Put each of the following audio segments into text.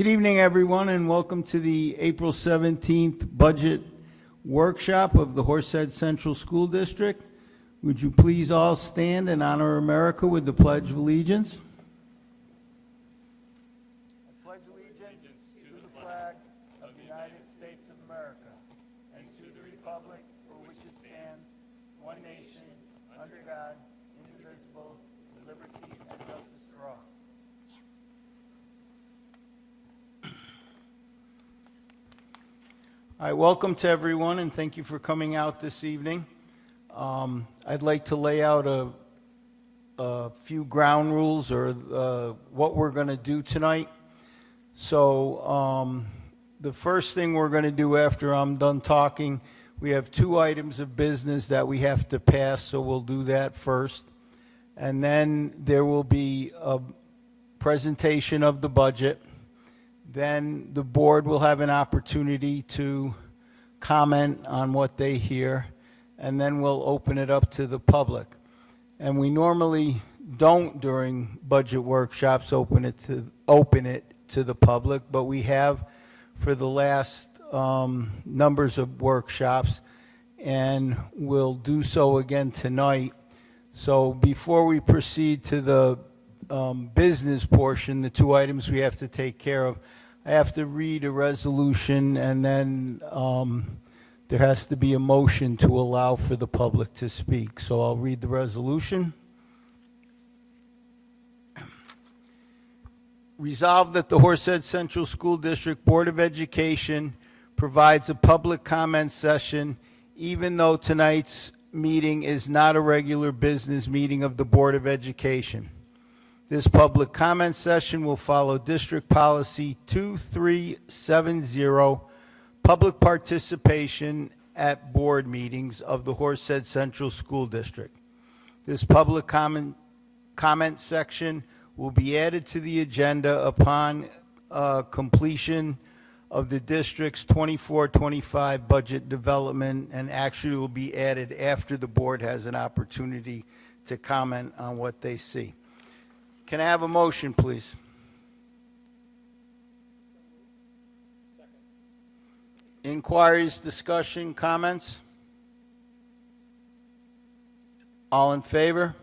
Good evening, everyone, and welcome to the April 17th Budget Workshop of the Horsehead Central School District. Would you please all stand and honor America with the Pledge of Allegiance? I pledge allegiance to the flag of the United States of America and to the republic for which it stands, one nation, under God, indivisible, with liberty and justice for all. All right, welcome to everyone, and thank you for coming out this evening. I'd like to lay out a few ground rules or what we're going to do tonight. So the first thing we're going to do after I'm done talking, we have two items of business that we have to pass, so we'll do that first. And then there will be a presentation of the budget. Then the board will have an opportunity to comment on what they hear, and then we'll open it up to the public. And we normally don't, during budget workshops, open it to the public, but we have for the last numbers of workshops, and we'll do so again tonight. So before we proceed to the business portion, the two items we have to take care of, I have to read a resolution, and then there has to be a motion to allow for the public to speak. So I'll read the resolution. Resolved that the Horsehead Central School District Board of Education provides a public comment session, even though tonight's meeting is not a regular business meeting of the Board of Education. This public comment session will follow District Policy 2370, public participation at board meetings of the Horsehead Central School District. This public comment section will be added to the agenda upon completion of the district's 24-25 budget development, and actually will be added after the board has an opportunity to comment on what they see. Can I have a motion, please? Second. Inquiries, discussion, comments? All in favor?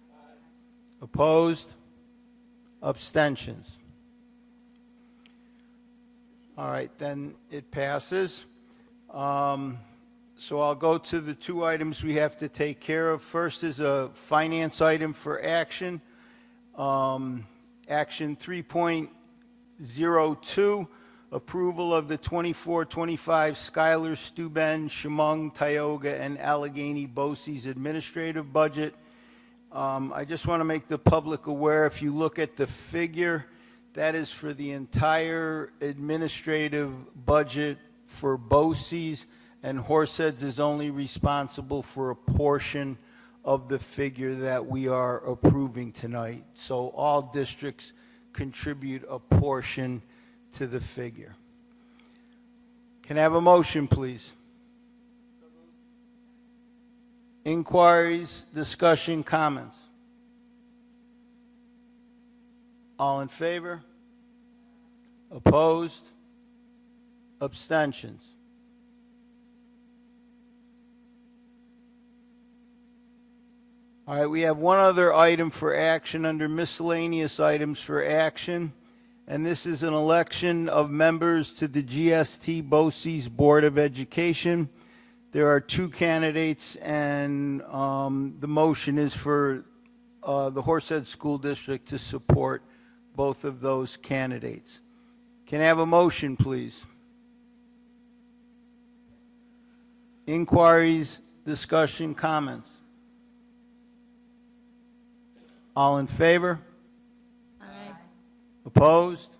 Aye. Opposed? Abstentions? All right, then it passes. So I'll go to the two items we have to take care of. First is a finance item for action. Action 3.02, approval of the 24-25 Schuyler, Steuben, Chemung, Tioga, and Allegheny BOCES administrative budget. I just want to make the public aware, if you look at the figure, that is for the entire administrative budget for BOCES, and Horseheads is only responsible for a portion of the figure that we are approving tonight. So all districts contribute a portion to the figure. Can I have a motion, please? Inquiries, discussion, comments? All in favor? Opposed? Abstentions? All right, we have one other item for action under miscellaneous items for action, and this is an election of members to the GST BOCES Board of Education. There are two candidates, and the motion is for the Horsehead School District to support both of those candidates. Can I have a motion, please? Inquiries, discussion, comments? All in favor? Aye. Opposed?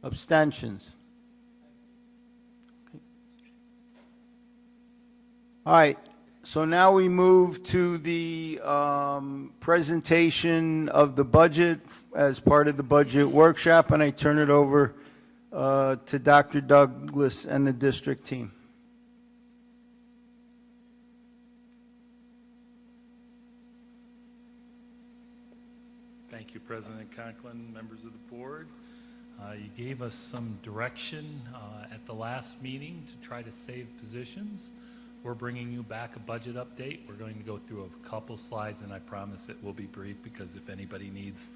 Abstentions? Okay. All right, so now we move to the presentation of the budget as part of the budget workshop, and I turn it over to Dr. Douglas and the district team. Thank you, President Conklin, members of the board. You gave us some direction at the last meeting to try to save positions. We're bringing you back a budget update. We're going to go through a couple slides, and I promise it will be brief, because if anybody needs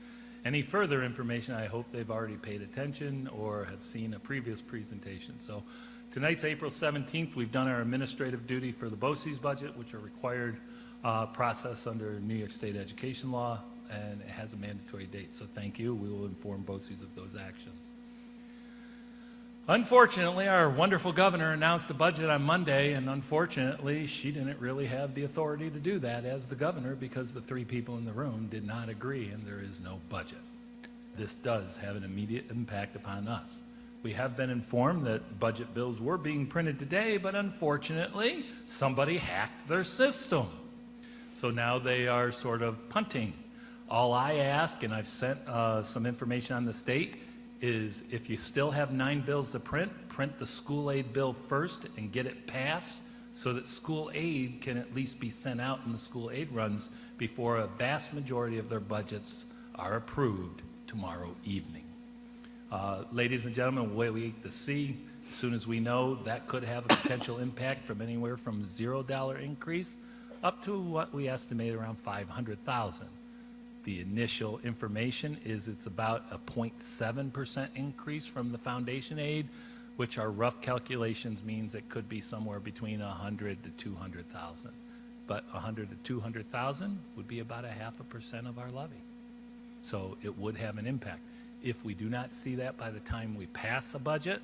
any further information, I hope they've already paid attention or have seen a previous presentation. So tonight's April 17th. We've done our administrative duty for the BOCES budget, which are required process under New York State education law, and it has a mandatory date. So thank you. We will inform BOCES of those actions. Unfortunately, our wonderful governor announced a budget on Monday, and unfortunately, she didn't really have the authority to do that as the governor, because the three people in the room did not agree, and there is no budget. This does have an immediate impact upon us. We have been informed that budget bills were being printed today, but unfortunately, somebody hacked their system. So now they are sort of punting. All I ask, and I've sent some information on the state, is if you still have 9 bills to print the school aid bill first and get it passed so that school aid can at least be sent out in the school aid runs before a vast majority of their budgets are approved tomorrow evening. Ladies and gentlemen, we'll wait to see. As soon as we know, that could have a potential impact from anywhere from $0 increase up to what we estimate around $500,000. The initial information is it's about a 0.7% increase from the foundation aid, which our rough calculations means it could be somewhere between 100 to 200,000. But 100 to 200,000 would be about 0.5% of our levy. So it would have an impact. If we do not see that by the time we pass a budget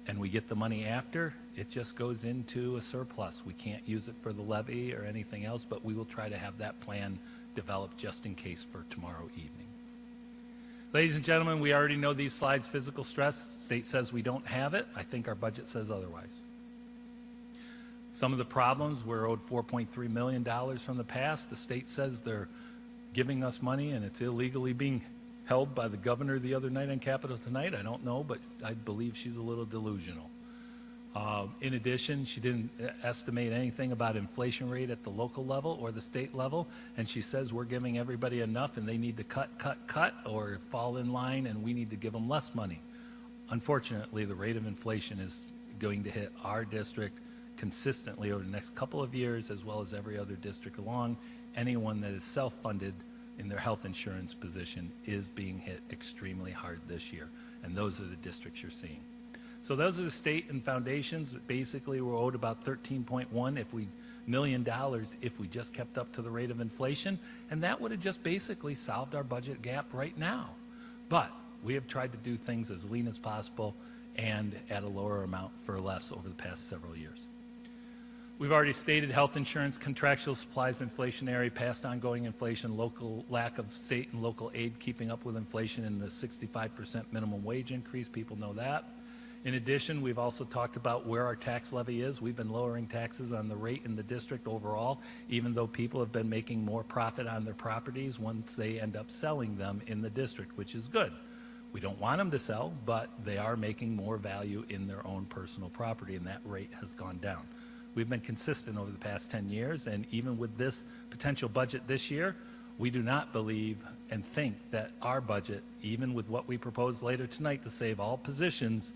and we get the money after, it just goes into a surplus. We can't use it for the levy or anything else, but we will try to have that plan developed just in case for tomorrow evening. Ladies and gentlemen, we already know these slides. Physical stress, state says we don't have it. I think our budget says otherwise. Some of the problems, we're owed $4.3 million from the past. The state says they're giving us money and it's illegally being held by the governor the other night on Capitol Tonight. I don't know, but I believe she's a little delusional. In addition, she didn't estimate anything about inflation rate at the local level or the state level, and she says we're giving everybody enough and they need to cut, or fall in line, and we need to give them less money. Unfortunately, the rate of inflation is going to hit our district consistently over the next couple of years, as well as every other district along. Anyone that is self-funded in their health insurance position is being hit extremely hard this year, and those are the districts you're seeing. So those are the state and foundations. Basically, we're owed about $13.1 million if we just kept up to the rate of inflation, and that would have just basically solved our budget gap right now. But we have tried to do things as lean as possible and at a lower amount for less over the past several years. We've already stated health insurance, contractual supplies, inflationary, past ongoing inflation, local lack of state and local aid keeping up with inflation, and the 65% minimum wage increase. People know that. In addition, we've also talked about where our tax levy is. We've been lowering taxes on the rate in the district overall, even though people have been making more profit on their properties once they end up selling them in the district, which is good. We don't want them to sell, but they are making more value in their own personal property, and that rate has gone down. We've been consistent over the past 10 years, and even with this potential budget this year, we do not believe and think that our budget, even with what we propose later tonight to save all positions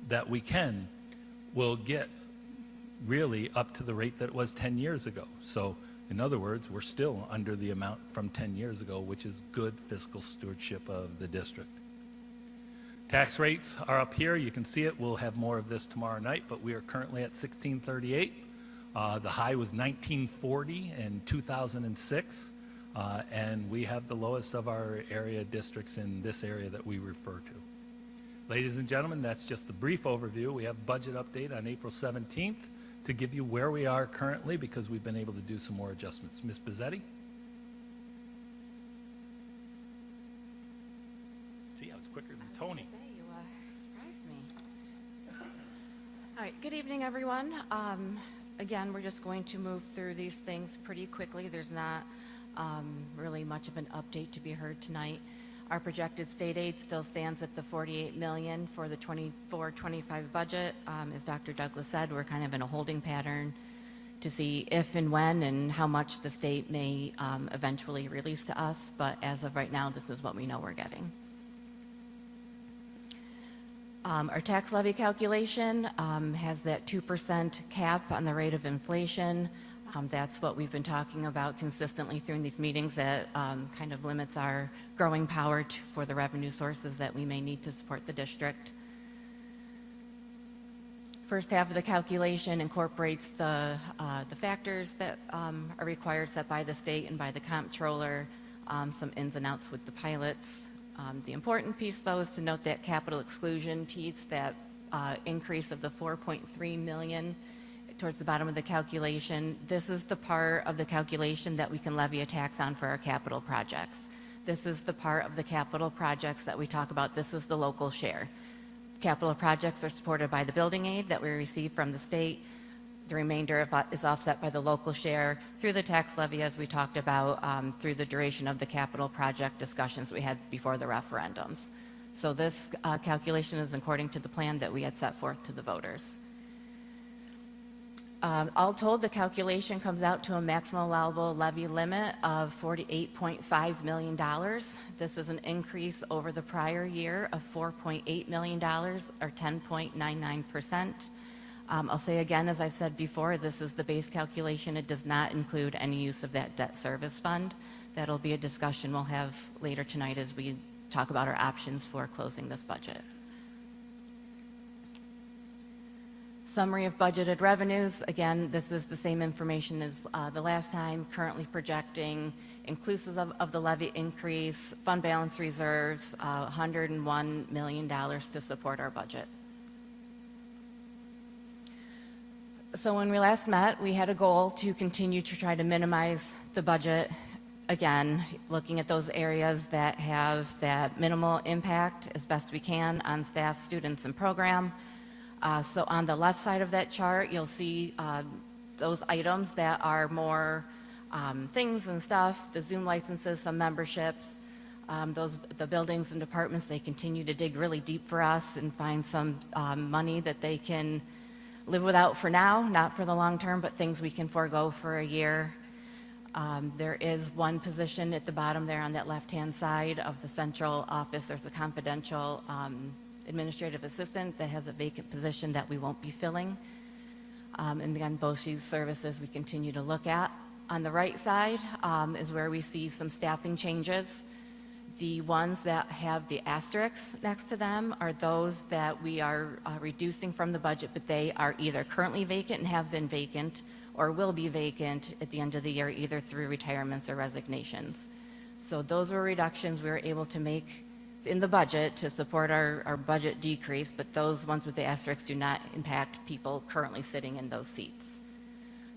that we can, will get really up to the rate that it was 10 years ago. So in other words, we're still under the amount from 10 years ago, which is good fiscal stewardship of the district. Tax rates are up here. You can see it. We'll have more of this tomorrow night, but we are currently at 1638. The high was 1940 in 2006, and we have the lowest of our area districts in this area that we refer to. Ladies and gentlemen, that's just a brief overview. We have budget update on April 17th to give you where we are currently, because we've been able to do some more adjustments. Ms. Bizzetti? See, I was quicker than Tony. You surprised me. All right, good evening, everyone. Again, we're just going to move through these things pretty quickly. There's not really much of an update to be heard tonight. Our projected state aid still stands at the $48 million for the 24-25 budget. As Dr. Douglas said, we're kind of in a holding pattern to see if and when and how much the state may eventually release to us. But as of right now, this is what we know we're getting. Our tax levy calculation has that 2% cap on the rate of inflation. That's what we've been talking about consistently through these meetings, that kind of limits our growing power for the revenue sources that we may need to support the district. First half of the calculation incorporates the factors that are required, set by the state and by the comptroller, some ins and outs with the pilots. The important piece, though, is to note that capital exclusion piece, that increase of the $4.3 million towards the bottom of the calculation. This is the part of the calculation that we can levy a tax on for our capital projects. This is the part of the capital projects that we talk about. This is the local share. Capital projects are supported by the building aid that we receive from the state. The remainder is offset by the local share through the tax levy, as we talked about, through the duration of the capital project discussions we had before the referendums. So this calculation is according to the plan that we had set forth to the voters. All told, the calculation comes out to a maximum allowable levy limit of $48.5 million. This is an increase over the prior year of $4.8 million, or 10.99%. I'll say again, as I've said before, this is the base calculation. It does not include any use of that debt service fund. That'll be a discussion we'll have later tonight as we talk about our options for closing this budget. Summary of budgeted revenues. Again, this is the same information as the last time, currently projecting, inclusive of the levy increase, fund balance reserves, $101 million to support our budget. So when we last met, we had a goal to continue to try to minimize the budget. Again, looking at those areas that have that minimal impact as best we can on staff, students, and program. So on the left side of that chart, you'll see those items that are more things and stuff, the Zoom licenses, some memberships, the buildings and departments, they continue to dig really deep for us and find some money that they can live without for now, not for the long term, but things we can forego for a year. There is one position at the bottom there on that left-hand side of the central office. There's a confidential administrative assistant that has a vacant position that we won't be filling. And again, BOCES services we continue to look at. On the right side is where we see some staffing changes. The ones that have the asterisks next to them are those that we are reducing from the budget, but they are either currently vacant and have been vacant or will be vacant at the end of the year, either through retirements or resignations. So those were reductions we were able to make in the budget to support our budget decrease, but those ones with the asterisks do not impact people currently sitting in those seats.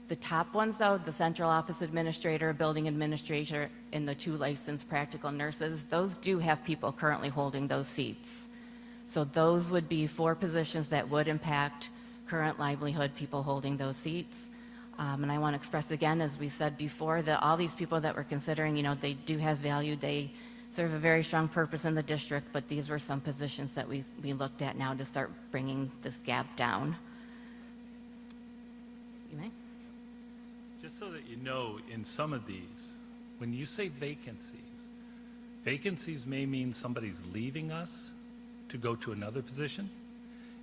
The top ones, though, the central office administrator, building administrator, and the 2 licensed practical nurses, those do have people currently holding those seats. So those would be 4 positions that would impact current livelihood people holding those seats. And I want to express again, as we said before, that all these people that we're considering, they do have value. They serve a very strong purpose in the district, but these were some positions that we looked at now to start bringing this gap down. You may. Just so that you know, in some of these, when you say vacancies, vacancies may mean somebody's leaving us to go to another position.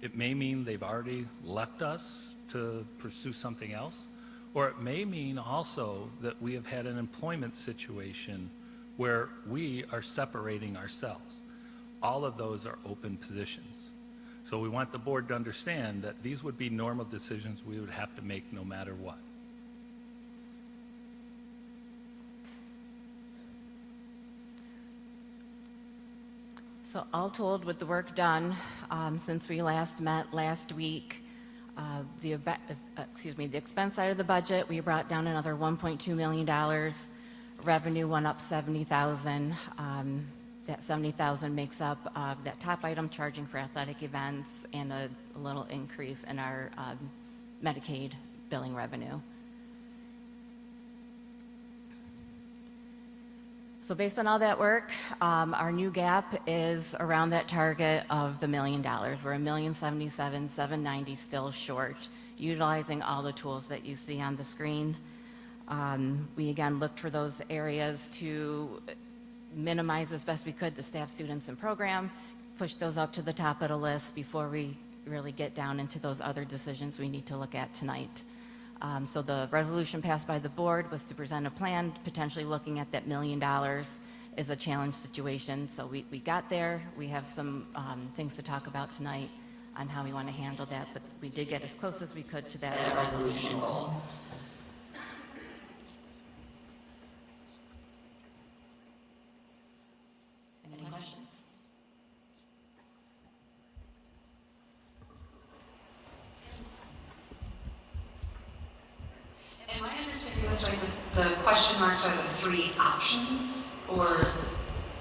It may mean they've already left us to pursue something else. Or it may mean also that we have had an employment situation where we are separating ourselves. All of those are open positions. So we want the board to understand that these would be normal decisions we would have to make no matter what. So all told, with the work done since we last met last week, the expense side of the budget, we brought down another $1.2 million. Revenue went up $70,000. That $70,000 makes up that top item, charging for athletic events, and a little increase in our Medicaid billing revenue. So based on all that work, our new gap is around that target of the $1 million. We're $1,077,790 still short, utilizing all the tools that you see on the screen. We again looked for those areas to minimize as best we could the staff, students, and program, push those up to the top of the list before we really get down into those other decisions we need to look at tonight. So the resolution passed by the board was to present a plan, potentially looking at that $1 million is a challenge situation. So we got there. We have some things to talk about tonight on how we want to handle that, but we did get as close as we could to that resolution goal. Any questions? Am I understanding this right, that the question marks are the three options, or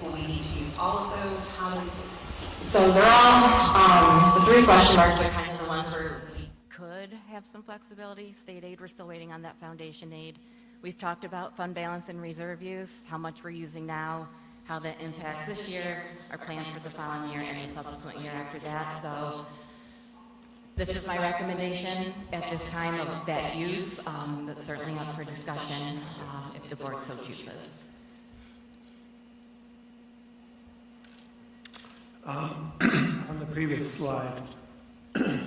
will we need to use all of those? How does... So they're all, the three question marks are kind of the ones where we could have some flexibility. State aid, we're still waiting on that foundation aid. We've talked about fund balance and reserve use, how much we're using now, how that impacts this year, our plan for the following year, and the subsequent year after that. So this is my recommendation at this time of that use, but certainly up for discussion if the board so chooses. On the previous slide,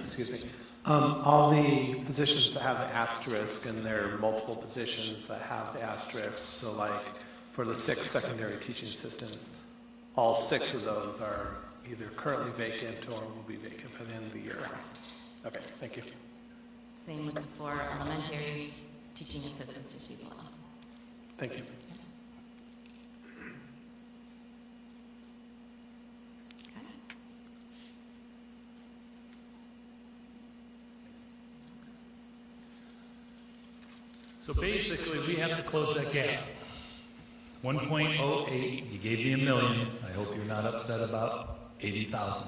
excuse me, all the positions that have the asterisk, and there are multiple positions that have the asterisk, so like for the 6 secondary teaching assistants, all 6 of those are either currently vacant or will be vacant by the end of the year. Okay, thank you. Same with the 4 elementary teaching assistants you see below. Thank you. Okay. So basically, we have to close that gap. 1.08, you gave me $1 million. I hope you're not upset about 80,000.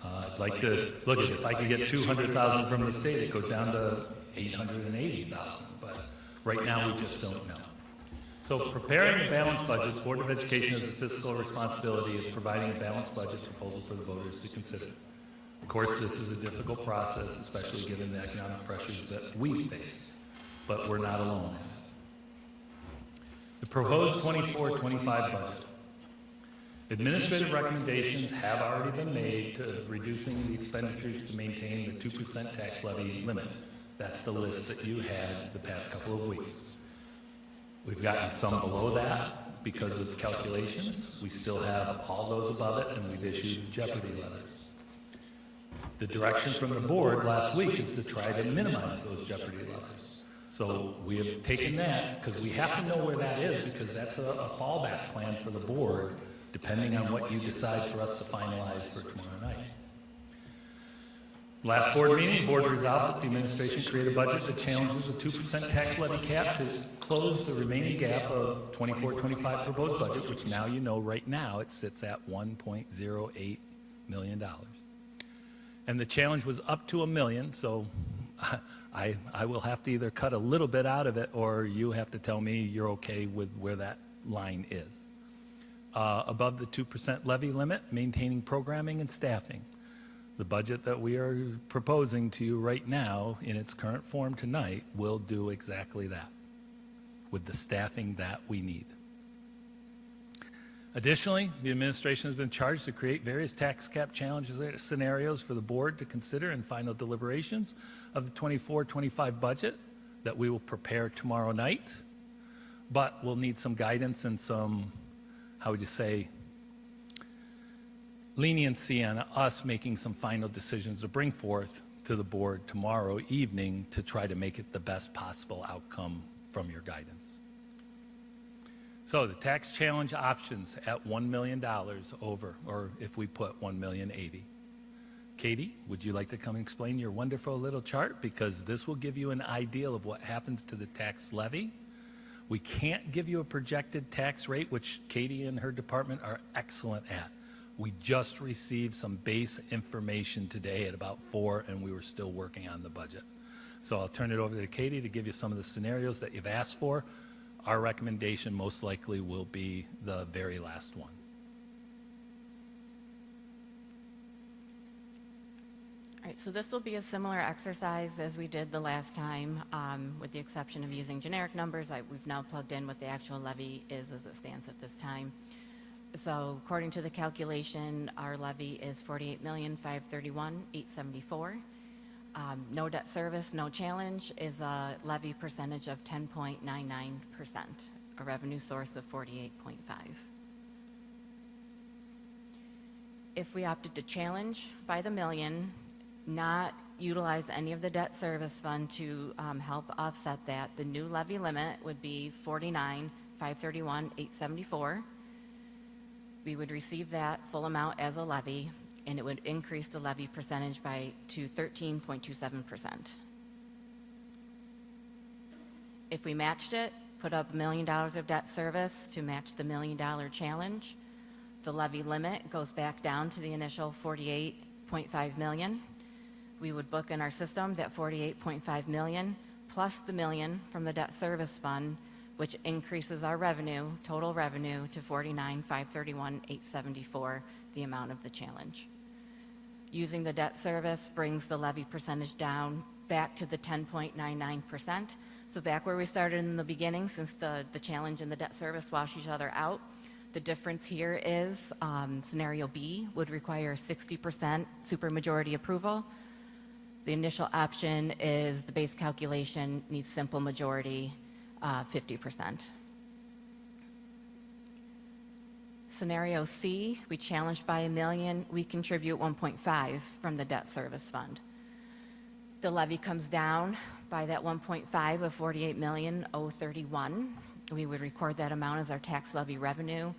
I'd like to, look at, if I could get 200,000 from the state, it goes down to 880,000, but right now we just don't know. So preparing a balanced budget, Board of Education has the fiscal responsibility of providing a balanced budget proposal for the voters to consider. Of course, this is a difficult process, especially given the economic pressures that we face, but we're not alone in it. The proposed 24-25 budget. Administrative recommendations have already been made to reducing the expenditures to maintain the 2% tax levy limit. That's the list that you had the past couple of weeks. We've gotten some below that because of calculations. We still have all those above it, and we've issued jeopardy letters. The direction from the board last week is to try to minimize those jeopardy letters. So we have taken that, because we have to know where that is, because that's a fallback plan for the board, depending on what you decide for us to finalize for tomorrow night. Last board meeting, the board resolved that the administration create a budget that challenges a 2% tax levy cap to close the remaining gap of 24-25 proposed budget, which now you know right now it sits at $1.08 million. And the challenge was up to $1 million, so I will have to either cut a little bit out of it, or you have to tell me you're okay with where that line is. Above the 2% levy limit, maintaining programming and staffing. The budget that we are proposing to you right now in its current form tonight will do exactly that, with the staffing that we need. Additionally, the administration has been charged to create various tax cap challenges scenarios for the board to consider in final deliberations of the 24-25 budget that we will prepare tomorrow night, but we'll need some guidance and some, how would you say, leniency on us making some final decisions to bring forth to the board tomorrow evening to try to make it the best possible outcome from your guidance. So the tax challenge options at $1 million over, or if we put $1,080,000. Katie, would you like to come and explain your wonderful little chart? Because this will give you an idea of what happens to the tax levy. We can't give you a projected tax rate, which Katie and her department are excellent at. We just received some base information today at about 4, and we were still working on the budget. So I'll turn it over to Katie to give you some of the scenarios that you've asked for. Our recommendation most likely will be the very last one. All right, so this will be a similar exercise as we did the last time, with the exception of using generic numbers. We've now plugged in what the actual levy is as it stands at this time. So according to the calculation, our levy is $48,531,874. No debt service, no challenge is a levy percentage of 10.99%, a revenue source of 48.5. If we opted to challenge by the million, not utilize any of the debt service fund to help offset that, the new levy limit would be $49,531,874. We would receive that full amount as a levy, and it would increase the levy percentage to 13.27%. If we matched it, put up $1 million of debt service to match the $1 million challenge, the levy limit goes back down to the initial $48.5 million. We would book in our system that $48.5 million plus the $1 million from the debt service fund, which increases our revenue, total revenue, to $49,531,874, the amount of the challenge. Using the debt service brings the levy percentage down back to the 10.99%. So back where we started in the beginning, since the challenge and the debt service wash each other out. The difference here is scenario B would require 60% supermajority approval. The initial option is the base calculation needs simple majority, 50%. Scenario C, we challenge by $1 million, we contribute 1.5 from the debt service fund. The levy comes down by that 1.5 of $48,031,031. We would record that amount as our tax levy revenue,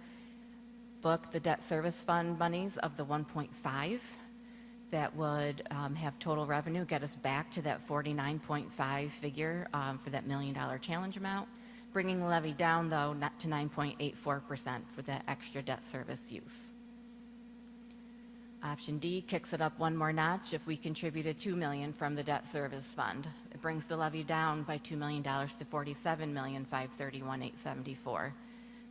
book the debt service fund monies of the 1.5. That would have total revenue, get us back to that 49.5 figure for that $1 million challenge amount, bringing the levy down, though, not to 9.84% for that extra debt service use. Option D kicks it up one more notch if we contributed $2 million from the debt service fund. It brings the levy down by $2 million to $47,531,874.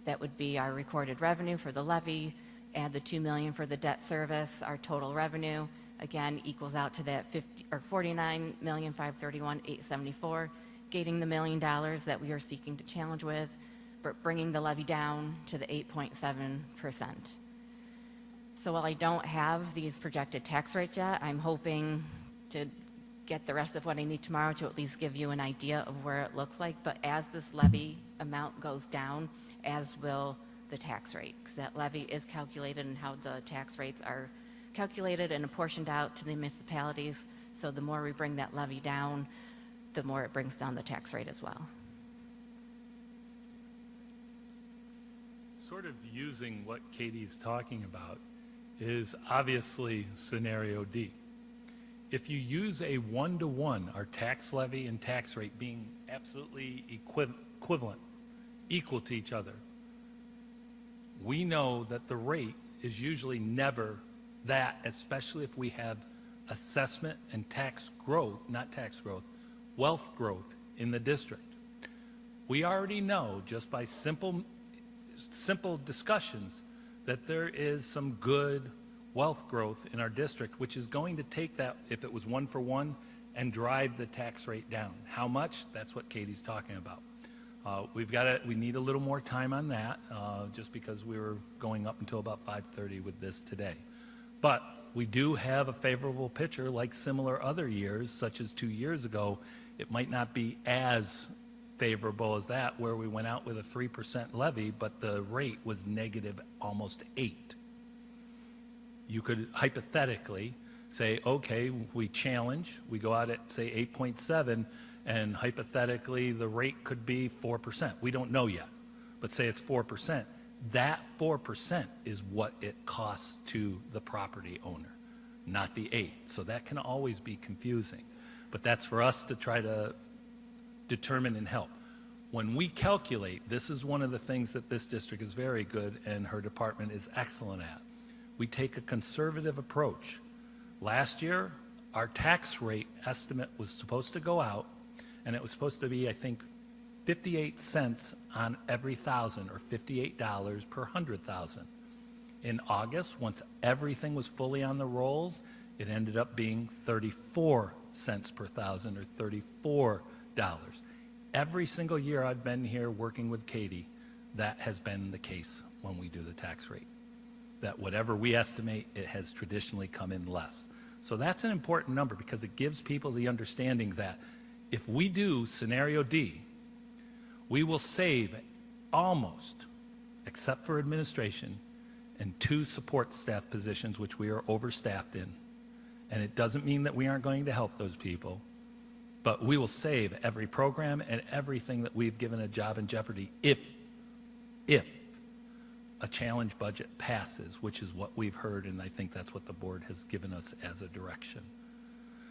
That would be our recorded revenue for the levy, add the $2 million for the debt service, our total revenue, again, equals out to that $49,531,874, gating the $1 million that we are seeking to challenge with, but bringing the levy down to the 8.7%. So while I don't have these projected tax rates yet, I'm hoping to get the rest of what I need tomorrow to at least give you an idea of where it looks like. But as this levy amount goes down, as will the tax rate, because that levy is calculated and how the tax rates are calculated and apportioned out to the municipalities. So the more we bring that levy down, the more it brings down the tax rate as well. Sort of using what Katie's talking about is obviously scenario D. If you use a one-to-one, our tax levy and tax rate being absolutely equivalent, equal to each other, we know that the rate is usually never that, especially if we have assessment and tax growth, not tax growth, wealth growth in the district. We already know just by simple discussions that there is some good wealth growth in our district, which is going to take that, if it was one for one, and drive the tax rate down. How much? That's what Katie's talking about. We need a little more time on that, just because we were going up until about 5:30 with this today. But we do have a favorable picture like similar other years, such as 2 years ago. It might not be as favorable as that, where we went out with a 3% levy, but the rate was negative almost 8. You could hypothetically say, okay, we challenge, we go out at, say, 8.7, and hypothetically the rate could be 4%. We don't know yet, but say it's 4%. That 4% is what it costs to the property owner, not the 8. So that can always be confusing. But that's for us to try to determine and help. When we calculate, this is one of the things that this district is very good and her department is excellent at. We take a conservative approach. Last year, our tax rate estimate was supposed to go out, and it was supposed to be, I think, 58 cents on every 1,000, or $58 per 100,000. In August, once everything was fully on the rolls, it ended up being 34 cents per 1,000, or $34. Every single year I've been here working with Katie, that has been the case when we do the tax rate. that whatever we estimate, it has traditionally come in less. So that's an important number because it gives people the understanding that if we do scenario D, we will save almost, except for administration, and 2 support staff positions, which we are overstaffed in. And it doesn't mean that we aren't going to help those people, but we will save every program and everything that we've given a job in jeopardy if a challenge budget passes, which is what we've heard, and I think that's what the board has given us as a direction.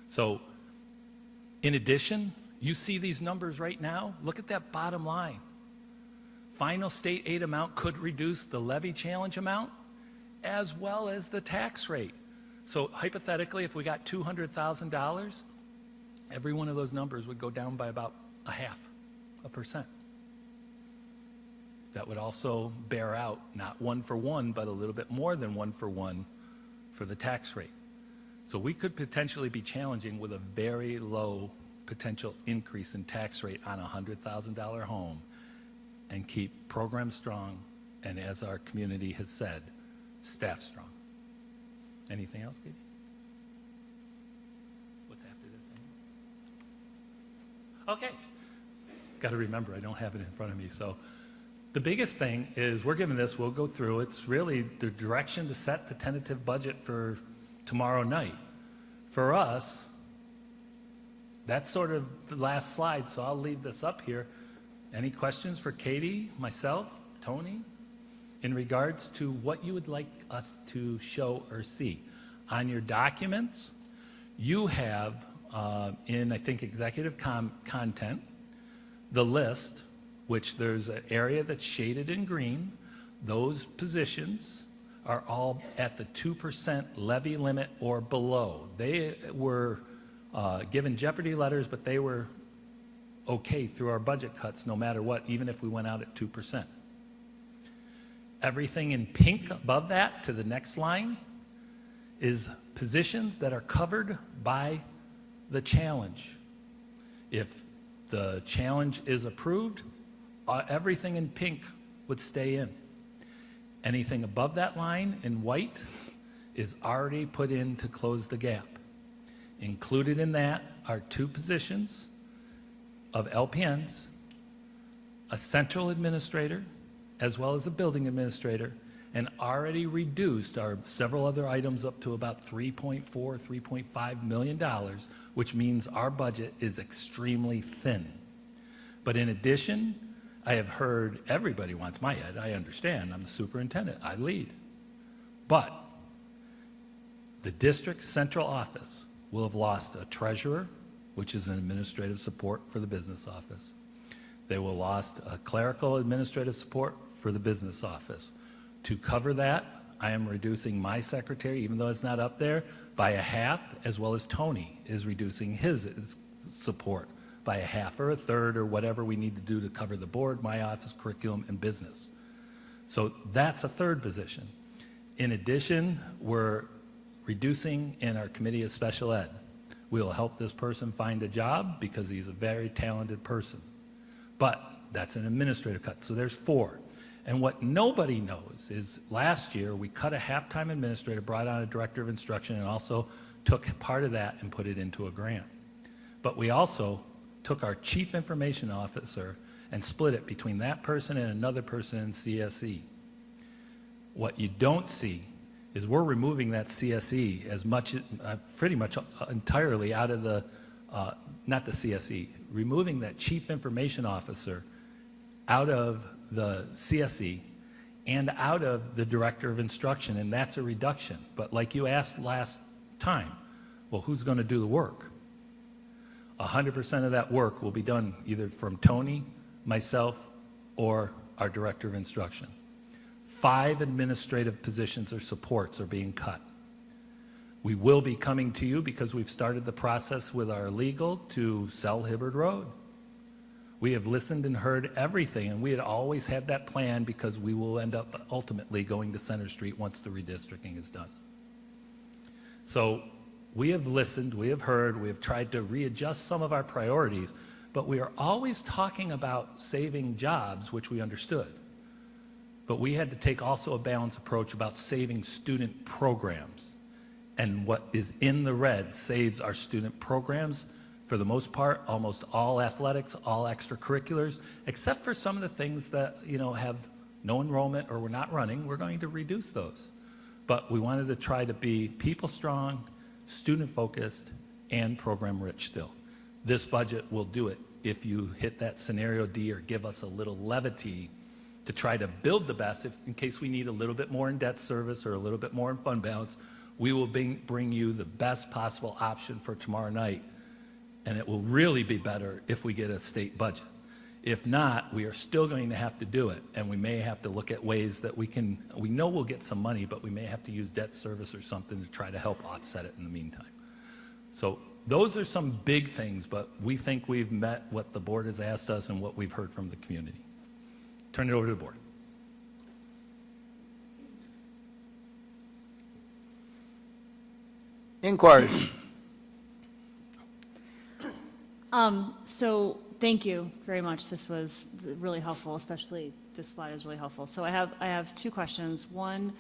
So, in addition, you see these numbers right now. Look at that bottom line. Final state aid amount could reduce the levy challenge amount as well as the tax rate. So hypothetically, if we got $200,000, every one of those numbers would go down by about 0.5%. That would also bear out not 1 for 1, but a little bit more than 1 for 1 for the tax rate. So we could potentially be challenging with a very low potential increase in tax rate on a $100,000 home and keep programs strong, and as our community has said, staff strong. Anything else, Katie? What's after this? Okay. Got to remember, I don't have it in front of me. So the biggest thing is we're given this, we'll go through. It's really the direction to set the tentative budget for tomorrow night. For us, that's sort of the last slide, so I'll leave this up here. Any questions for Katie, myself, Tony, in regards to what you would like us to show or see? On your documents, you have, in, I think, executive content, the list, which there's an area that's shaded in green. Those positions are all at the 2% levy limit or below. They were given jeopardy letters, but they were okay through our budget cuts no matter what, even if we went out at 2%. Everything in pink above that to the next line is positions that are covered by the challenge. If the challenge is approved, everything in pink would stay in. Anything above that line in white is already put in to close the gap. Included in that are 2 positions of LPNs, a central administrator, as well as a building administrator, and already reduced our several other items up to about $3.4, $3.5 million, which means our budget is extremely thin. But in addition, I have heard everybody wants my head. I understand. I'm the superintendent. I lead. But the district central office will have lost a treasurer, which is an administrative support for the business office. They will have lost a clerical administrative support for the business office. To cover that, I am reducing my secretary, even though it's not up there, by a half, as well as Tony is reducing his support by a half or a third or whatever we need to do to cover the board, my office, curriculum, and business. So that's a third position. In addition, we're reducing in our committee of special ed. We'll help this person find a job because he's a very talented person. But that's an administrative cut, so there's 4. And what nobody knows is last year we cut a half-time administrator, brought on a director of instruction, and also took part of that and put it into a grant. But we also took our chief information officer and split it between that person and another person in CSE. What you don't see is we're removing that CSE as much, pretty much entirely out of the, not the CSE, removing that chief information officer out of the CSE and out of the director of instruction, and that's a reduction. But like you asked last time, well, who's going to do the work? 100% of that work will be done either from Tony, myself, or our director of instruction. 5 administrative positions or supports are being cut. We will be coming to you because we've started the process with our legal to sell Hibbard Road. We have listened and heard everything, and we had always had that plan because we will end up ultimately going to Center Street once the redistricting is done. So we have listened, we have heard, we have tried to readjust some of our priorities, but we are always talking about saving jobs, which we understood. But we had to take also a balanced approach about saving student programs. And what is in the red saves our student programs. For the most part, almost all athletics, all extracurriculars, except for some of the things that, have no enrollment or we're not running, we're going to reduce those. But we wanted to try to be people strong, student focused, and program rich still. This budget will do it if you hit that scenario D or give us a little levity to try to build the best. If, in case we need a little bit more in debt service or a little bit more in fund balance, we will bring you the best possible option for tomorrow night. And it will really be better if we get a state budget. If not, we are still going to have to do it. And we may have to look at ways that we know we'll get some money, but we may have to use debt service or something to try to help offset it in the meantime. So those are some big things, but we think we've met what the board has asked us and what we've heard from the community. Turn it over to the board. Inquiries. So thank you very much. This was really helpful, especially this slide is really helpful. So I have two questions. One,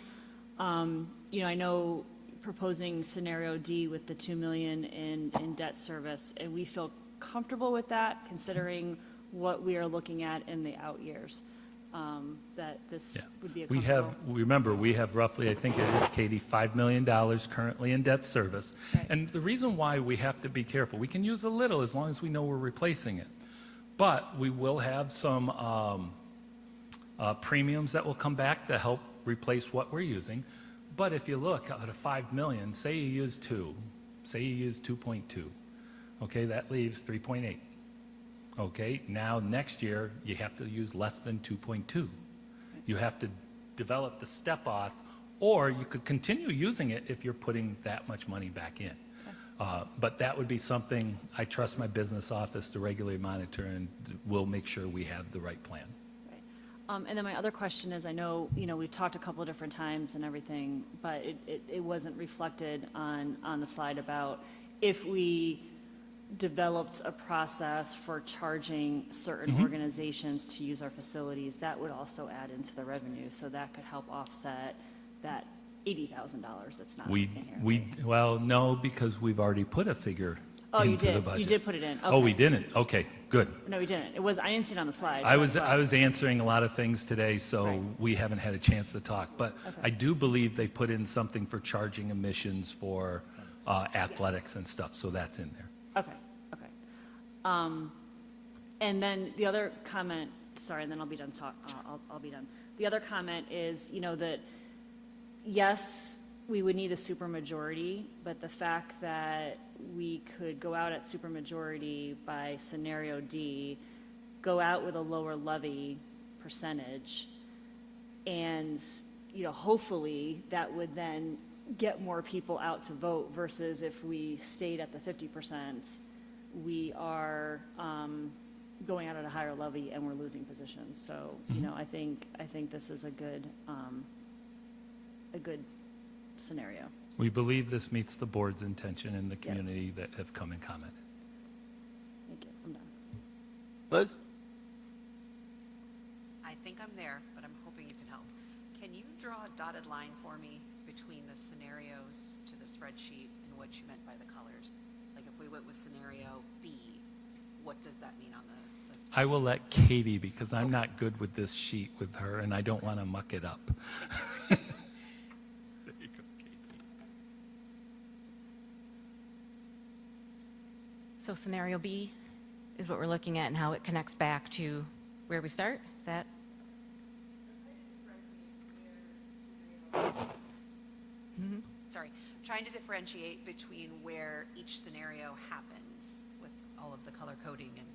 I know proposing scenario D with the 2 million in debt service, and we feel comfortable with that considering what we are looking at in the out years. That this would be a comfortable. Remember, we have roughly, I think it is, Katie, $5 million currently in debt service. Right. And the reason why we have to be careful, we can use a little as long as we know we're replacing it. But we will have some premiums that will come back to help replace what we're using. But if you look out of 5 million, say you use 2, say you use 2.2, okay, that leaves 3.8. Okay, now next year, you have to use less than 2.2. You have to develop the step off, or you could continue using it if you're putting that much money back in. But that would be something, I trust my business office to regularly monitor, and we'll make sure we have the right plan. Right. And then my other question is, I know, we've talked a couple of different times and everything, but it wasn't reflected on the slide about if we developed a process for charging certain organizations to use our facilities, that would also add into the revenue. So that could help offset that $80,000 that's not in here. Well, no, because we've already put a figure into the budget. You did put it in. Oh, Okay. we didn't? Okay, good. No, we didn't. I didn't see it on the slide. I so was that's why. I was answering a lot of things today, so Right. we haven't had a chance to talk. But Okay. I do believe they put in something for charging emissions for athletics and stuff, so that's in there. Okay. And then the other comment, sorry, and then I'll be done I'll be done. The other comment is, that yes, we would need a supermajority, but the fact that we could go out at supermajority by scenario D, go out with a lower levy percentage, and, hopefully that would then get more people out to vote versus if we stayed at the 50%, we are going out at a higher levy and we're losing positions. So, I think this is a good scenario. We believe this meets the board's intention in the community that have come and commented. Thank you. I'm done. Liz? I think I'm there, but I'm hoping you can help. Can you draw a dotted line for me between the scenarios to the spreadsheet and what you meant by the colors? Like if we went with scenario B, what does that mean on the spreadsheet? I will let Katie, because I'm not good with this sheet with her, and I don't want to muck it up. There you go, Katie. So scenario B is what we're looking at and how it connects back to where we start? Is that? Sorry, trying to differentiate between where each scenario happens with all of the color coding and.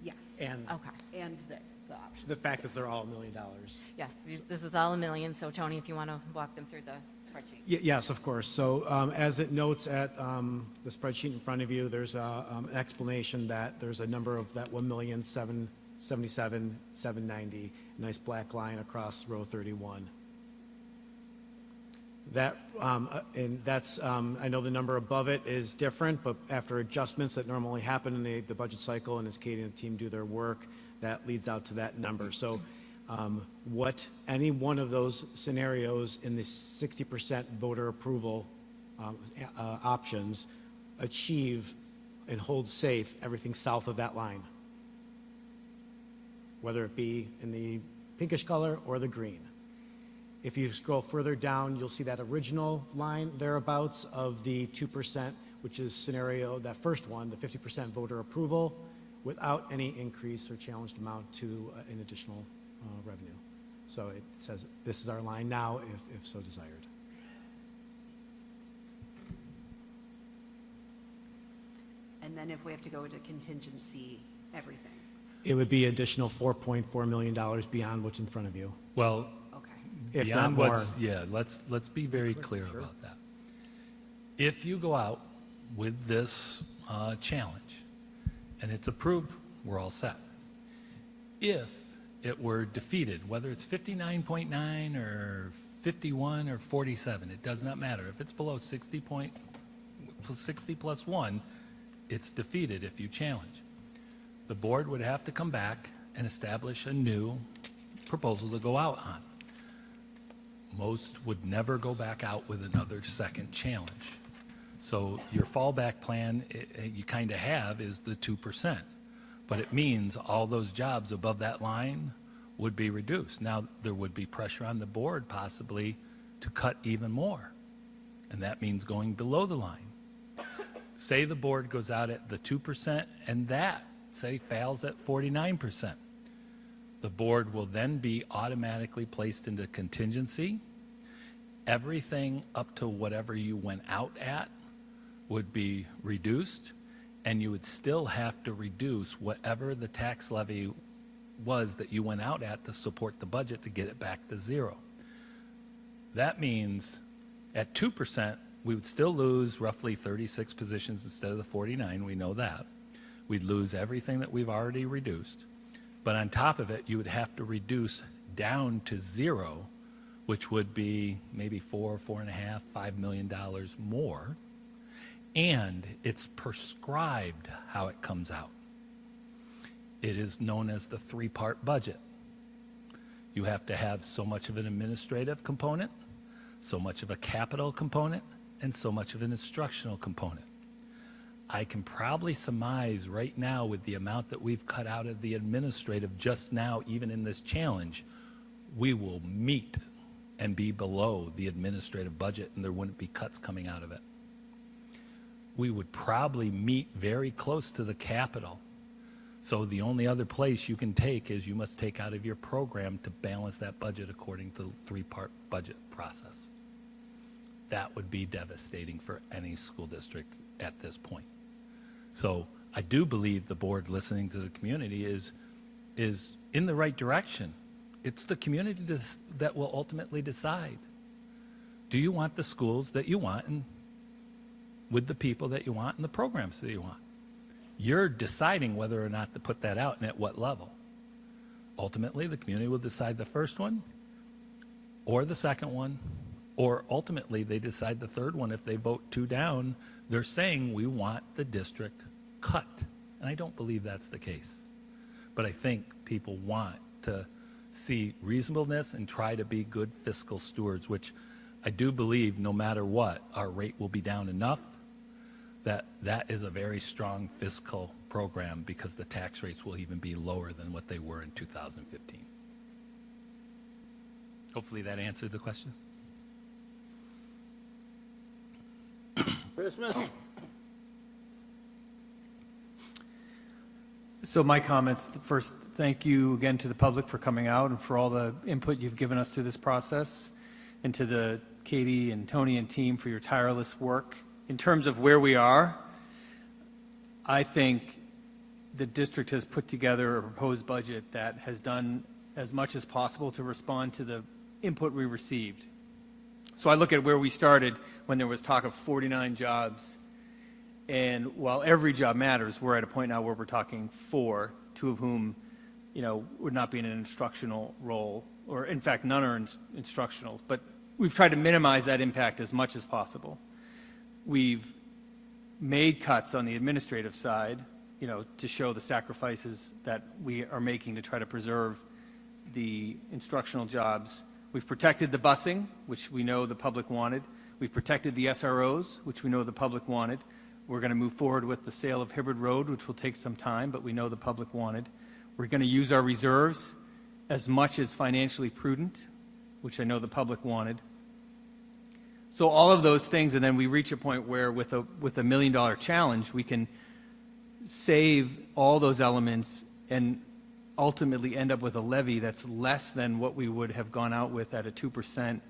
Yes. And Okay. And the options. the fact that they're all $1 million. Yes, this is all a million. So Tony, if you want to walk them through the spreadsheet. Yes, of course. So as it notes at the spreadsheet in front of you, there's an explanation that there's a number of that 1,777,790, nice black line across row 31. That, and that's, I know the number above it is different, but after adjustments that normally happen in the budget cycle, and as Katie and the team do their work, that leads out to that number. So what any one of those scenarios in the 60% voter approval options achieve and hold safe everything south of that line, whether it be in the pinkish color or the green. If you scroll further down, you'll see that original line thereabouts of the 2%, which is scenario, that first one, the 50% voter approval, without any increase or challenged amount to an additional revenue. So it says this is our line now, if so desired. And then if we have to go into contingency, everything. It would be additional $4.4 million beyond what's in front of you, Well, Okay. if not beyond more. what's, yeah, let's be very clear about that. If you go out with this challenge and it's approved, we're all set. If it were defeated, whether it's 59.9 or 51 or 47, it does not matter. If it's below 60 plus 1, it's defeated if you challenge. The board would have to come back and establish a new proposal to go out on. Most would never go back out with another second challenge. So your fallback plan you kind of have is the 2%. But it means all those jobs above that line would be reduced. Now, there would be pressure on the board possibly to cut even more. And that means going below the line. Say the board goes out at the 2% and that, say, fails at 49%. The board will then be automatically placed into contingency. Everything up to whatever you went out at would be reduced, and you would still have to reduce whatever the tax levy was that you went out at to support the budget to get it back to zero. That means at 2%, we would still lose roughly 36 positions instead of the 49, we know that. We'd lose everything that we've already reduced. But on top of it, you would have to reduce down to zero, which would be maybe $4.5, $5 million more. And it's prescribed how it comes out. It is known as the three-part budget. You have to have so much of an administrative component, so much of a capital component, and so much of an instructional component. I can probably surmise right now with the amount that we've cut out of the administrative just now, even in this challenge, we will meet and be below the administrative budget and there wouldn't be cuts coming out of it. We would probably meet very close to the capital. So the only other place you can take is you must take out of your program to balance that budget according to the three-part budget process. That would be devastating for any school district at this point. So I do believe the board listening to the community is in the right direction. It's the community that will ultimately decide. Do you want the schools that you want and with the people that you want and the programs that you want? You're deciding whether or not to put that out and at what level. Ultimately, the community will decide the first one or the second one, or ultimately they decide the third one. If they vote 2 down, they're saying we want the district cut. And I don't believe that's the case. But I think people want to see reasonableness and try to be good fiscal stewards, which I do believe no matter what, our rate will be down enough that that is a very strong fiscal program because the tax rates will even be lower than what they were in 2015. Hopefully that answered the question. Christmas? So my comments, first, thank you again to the public for coming out and for all the input you've given us through this process, and to the Katie and Tony and team for your tireless work. In terms of where we are, I think the district has put together a proposed budget that has done as much as possible to respond to the input we received. So I look at where we started when there was talk of 49 jobs. And while every job matters, we're at a point now where we're talking 4, 2 of whom, would not be in an instructional role, or in fact, none are instructional. But, we've tried to minimize that impact as much as possible. We've made cuts on the administrative side, you know, to show the sacrifices that we are making to try to preserve the instructional jobs. We've protected the busing, which we know the public wanted. We've protected the SROs, which we know the public wanted. We're going to move forward with the sale of Hibbard Road, which will take some time, but we know the public wanted. We're going to use our reserves as much as financially prudent, which I know the public wanted. So all of those things, and then we reach a point where with a $1 million challenge, we can save all those elements and ultimately end up with a levy that's less than what we would have gone out with at a 2%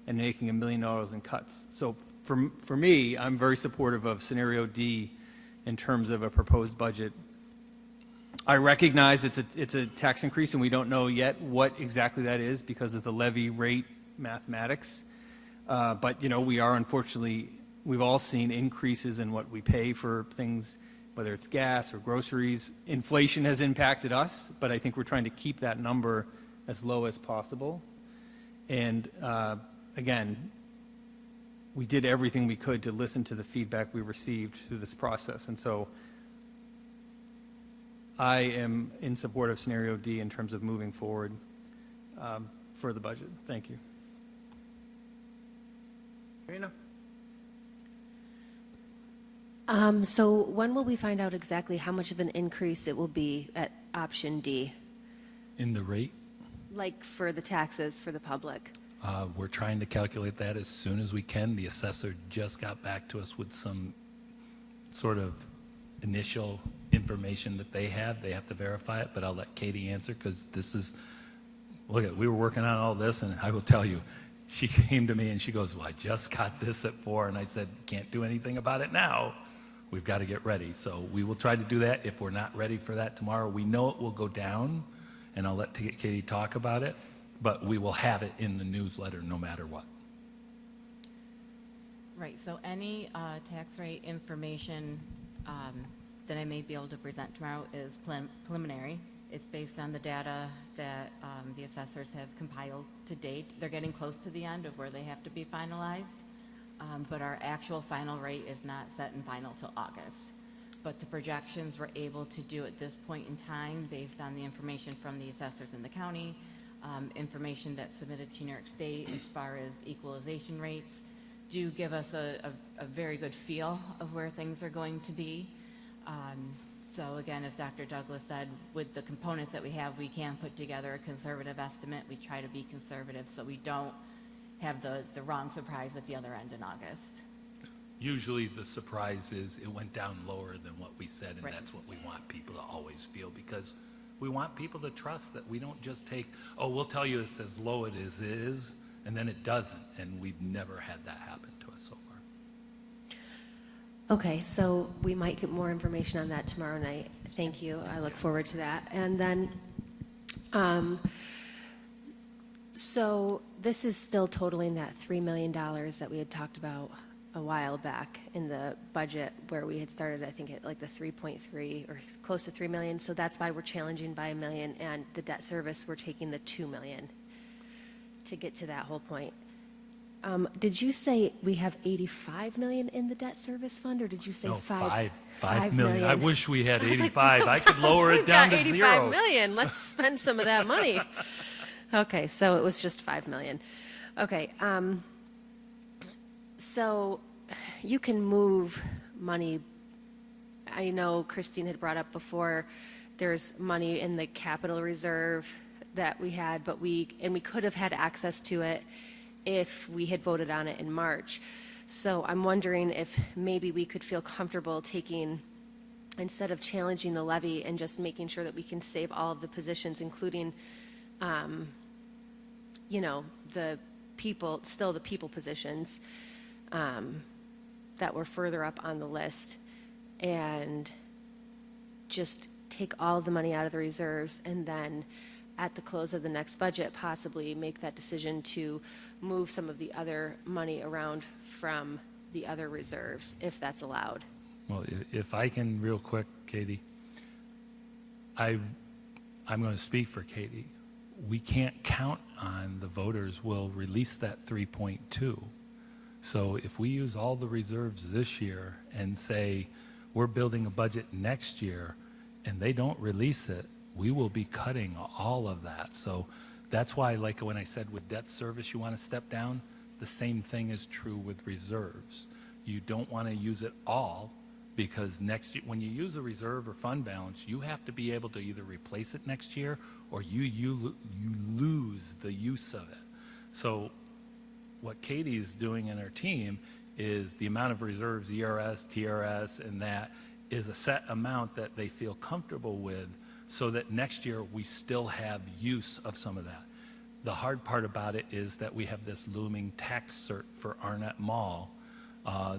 and making $1 million in cuts. So for me, I'm very supportive of scenario D in terms of a proposed budget. I recognize it's a tax increase, and we don't know yet what exactly that is because of the levy rate mathematics. But, you know, we are unfortunately, we've all seen increases in what we pay for things, whether it's gas or groceries. Inflation has impacted us, but I think we're trying to keep that number as low as possible. And again, we did everything we could to listen to the feedback we received through this process. And so I am in support of scenario D in terms of moving forward for the budget. Thank you. Karina? So when will we find out exactly how much of an increase it will be at option D? In the rate, Like for the taxes for the public? we're trying to calculate that as soon as we can. The assessor just got back to us with some sort of initial information that they have. They have to verify it, but I'll let Katie answer because this is, look, we were working on all this, and I will tell you, she came to me and she goes, well, I just got this at 4, and I said, can't do anything about it now. We've got to get ready. So we will try to do that. If we're not ready for that tomorrow, we know it will go down, and I'll let Katie talk about it, but we will have it in the newsletter no matter what. Right, so any tax rate information that I may be able to present tomorrow is preliminary. It's based on the data that the assessors have compiled to date. They're getting close to the end of where they have to be finalized, but our actual final rate is not set and final till August. But the projections we're able to do at this point in time based on the information from the assessors in the county, information that's submitted to New York State as far as equalization rates, do give us a very good feel of where things are going to be. So again, as Dr. Douglas said, with the components that we have, we can put together a conservative estimate. We try to be conservative so we don't have the wrong surprise at the other end in August. Usually the surprise is it went down lower than what we said, and Right. that's what we want people to always feel, because we want people to trust that we don't just take, oh, we'll tell you it's as low as it is, and then it doesn't, and we've never had that happen to us so far. Okay, so we might get more information on that tomorrow night. Thank you. I look forward to that. And then, so this is still totaling that $3 million that we had talked about a while back in the budget where we had started, I think, at like the 3.3 or close to 3 million. So that's why we're challenging by $1 million, and the debt service, we're taking the 2 million to get to that whole point. Did you say we have 85 million in the debt service fund, or did you say No, five $5 million. I wish we had I was like, 85. I could lower it down to We've got 85 zero. million. Let's spend some of that money. Okay, so it was just 5 million. Okay, so you can move money. I know Christine had brought up before, there's money in the capital reserve that we had, but we could have had access to it if we had voted on it in March. So I'm wondering if maybe we could feel comfortable taking, instead of challenging the levy and just making sure that we can save all of the positions, including, you know, the people, still the people positions that were further up on the list, and just take all of the money out of the reserves, and then at the close of the next budget, possibly make that decision to move some of the other money around from the other reserves, if that's allowed. Well, if I can real quick, Katie, I'm going to speak for Katie. we can't count on the voters will release that 3.2. So if we use all the reserves this year and say we're building a budget next year and they don't release it, we will be cutting all of that. So that's why, like when I said with debt service you want to step down, the same thing is true with reserves. You don't want to use it all, because next year, when you use a reserve or fund balance, you have to be able to either replace it next year or you lose the use of it. So what Katie's doing in her team is the amount of reserves, ERS, TRS, and that is a set amount that they feel comfortable with, so that next year we still have use of some of that. The hard part about it is that we have this looming tax cert for Arnett Mall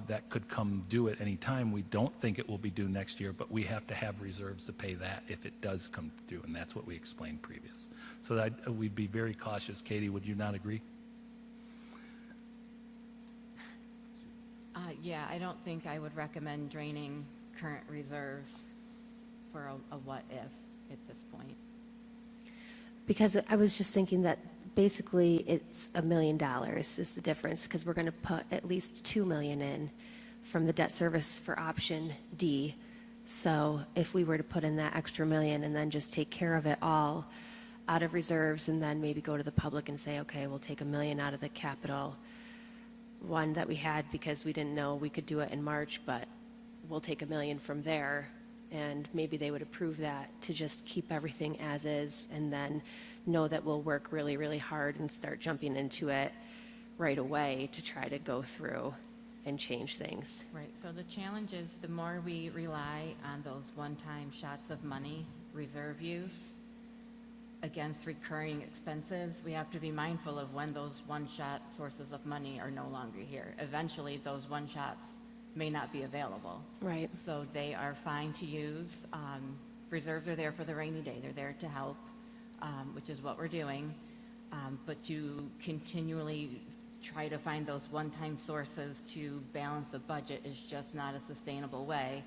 that could come due at any time. We don't think it will be due next year, but we have to have reserves to pay that if it does come due, and that's what we explained previous. So that we'd be very cautious. Katie, would you not agree? Yeah, I don't think I would recommend draining current reserves for a what-if at this point. Because I was just thinking that basically it's $1 million is the difference, because we're going to put at least $2 million in from the debt service for option D. So if we were to put in that extra $1 million and then just take care of it all out of reserves, and then maybe go to the public and say, okay, we'll take $1 million out of the capital one that we had because we didn't know we could do it in March, but we'll take $1 million from there, and maybe they would approve that to just keep everything as is, and then know that we'll work really, really hard and start jumping into it right away to try to go through and change things. Right, so the challenge is the more we rely on those one-time shots of money, reserve use, against recurring expenses, we have to be mindful of when those one-shot sources of money are no longer here. Eventually, those one-shots may not be available. Right. So they are fine to use. Reserves are there for the rainy day. They're there to help, which is what we're doing. But to continually try to find those one-time sources to balance a budget is just not a sustainable way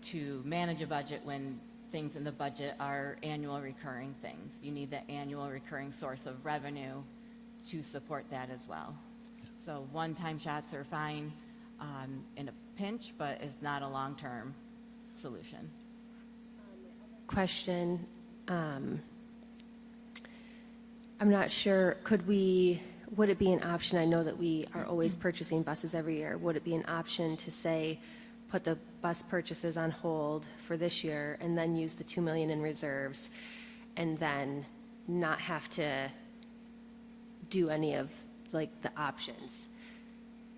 to manage a budget when things in the budget are annual recurring things. You need the annual recurring source of revenue to support that as well. So one-time shots are fine in a pinch, but is not a long-term solution. Question, I'm not sure, would it be an option, I know that we are always purchasing buses every year, would it be an option to say, put the bus purchases on hold for this year and then use the $2 million in reserves, and then not have to do any of like the options?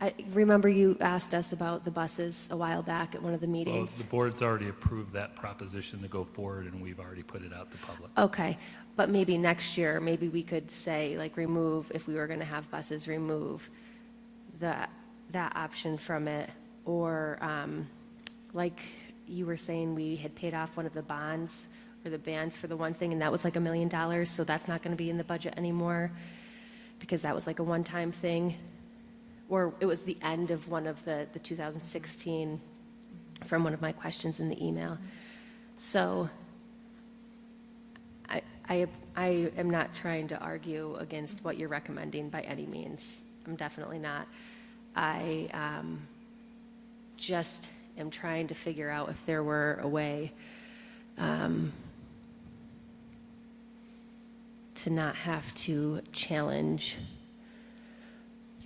I remember you asked us about the buses a while back at one of the Well, meetings. the board's already approved that proposition to go forward, and we've already put it out to public. Okay, but maybe next year, maybe we could say, like, remove, if we were going to have buses, remove that option from it. Or, like you were saying, we had paid off one of the bonds or the bands for the one thing, and that was like $1 million, so that's not going to be in the budget anymore because that was like a one-time thing. Or it was the end of one of the 2016, from one of my questions in the email. So I am not trying to argue against what you're recommending by any means. I'm definitely not. I just am trying to figure out if there were a way to not have to challenge,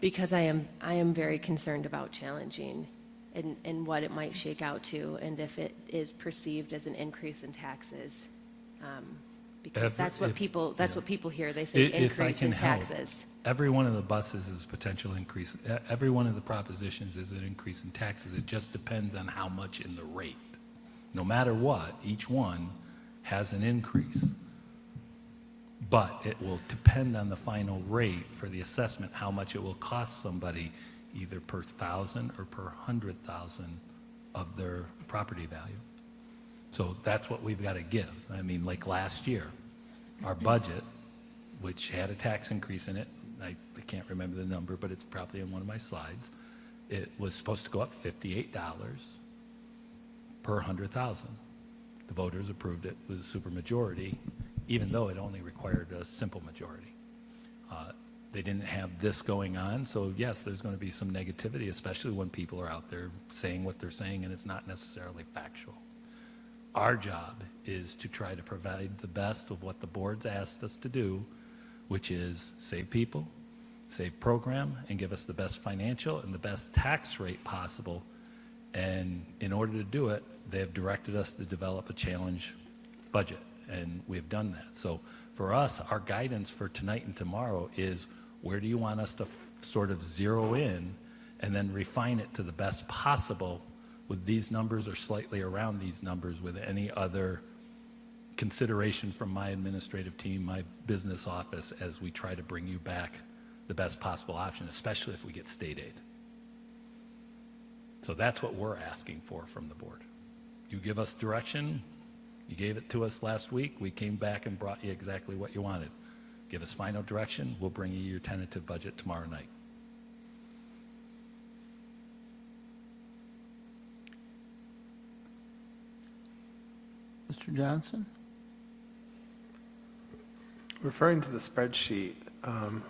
because I am very concerned about challenging and what it might shake out to, and if it is perceived as an increase in taxes. Because that's what people hear. They say If I increase can in help, taxes. every one of the buses is potential increase. Every one of the propositions is an increase in taxes. It just depends on how much in the rate. No matter what, each one has an increase. But it will depend on the final rate for the assessment, how much it will cost somebody, either per 1,000 or per 100,000 of their property value. So that's what we've got to give. I mean, like last year, our budget, which had a tax increase in it, I can't remember the number, but it's probably in one of my slides, it was supposed to go up $58 per 100,000. The voters approved it with a supermajority, even though it only required a simple majority. They didn't have this going on, so yes, there's going to be some negativity, especially when people are out there saying what they're saying and it's not necessarily factual. Our job is to try to provide the best of what the board's asked us to do, which is save people, save program, and give us the best financial and the best tax rate possible. And in order to do it, they have directed us to develop a challenge budget, and we've done that. So for us, our guidance for tonight and tomorrow is, where do you want us to sort of zero in and then refine it to the best possible with these numbers or slightly around these numbers with any other consideration from my administrative team, my business office, as we try to bring you back the best possible option, especially if we get state aid. So that's what we're asking for from the board. You give us direction. You gave it to us last week. We came back and brought you exactly what you wanted. Give us final direction. We'll bring you your tentative budget tomorrow night. Mr. Johnson? Referring to the spreadsheet,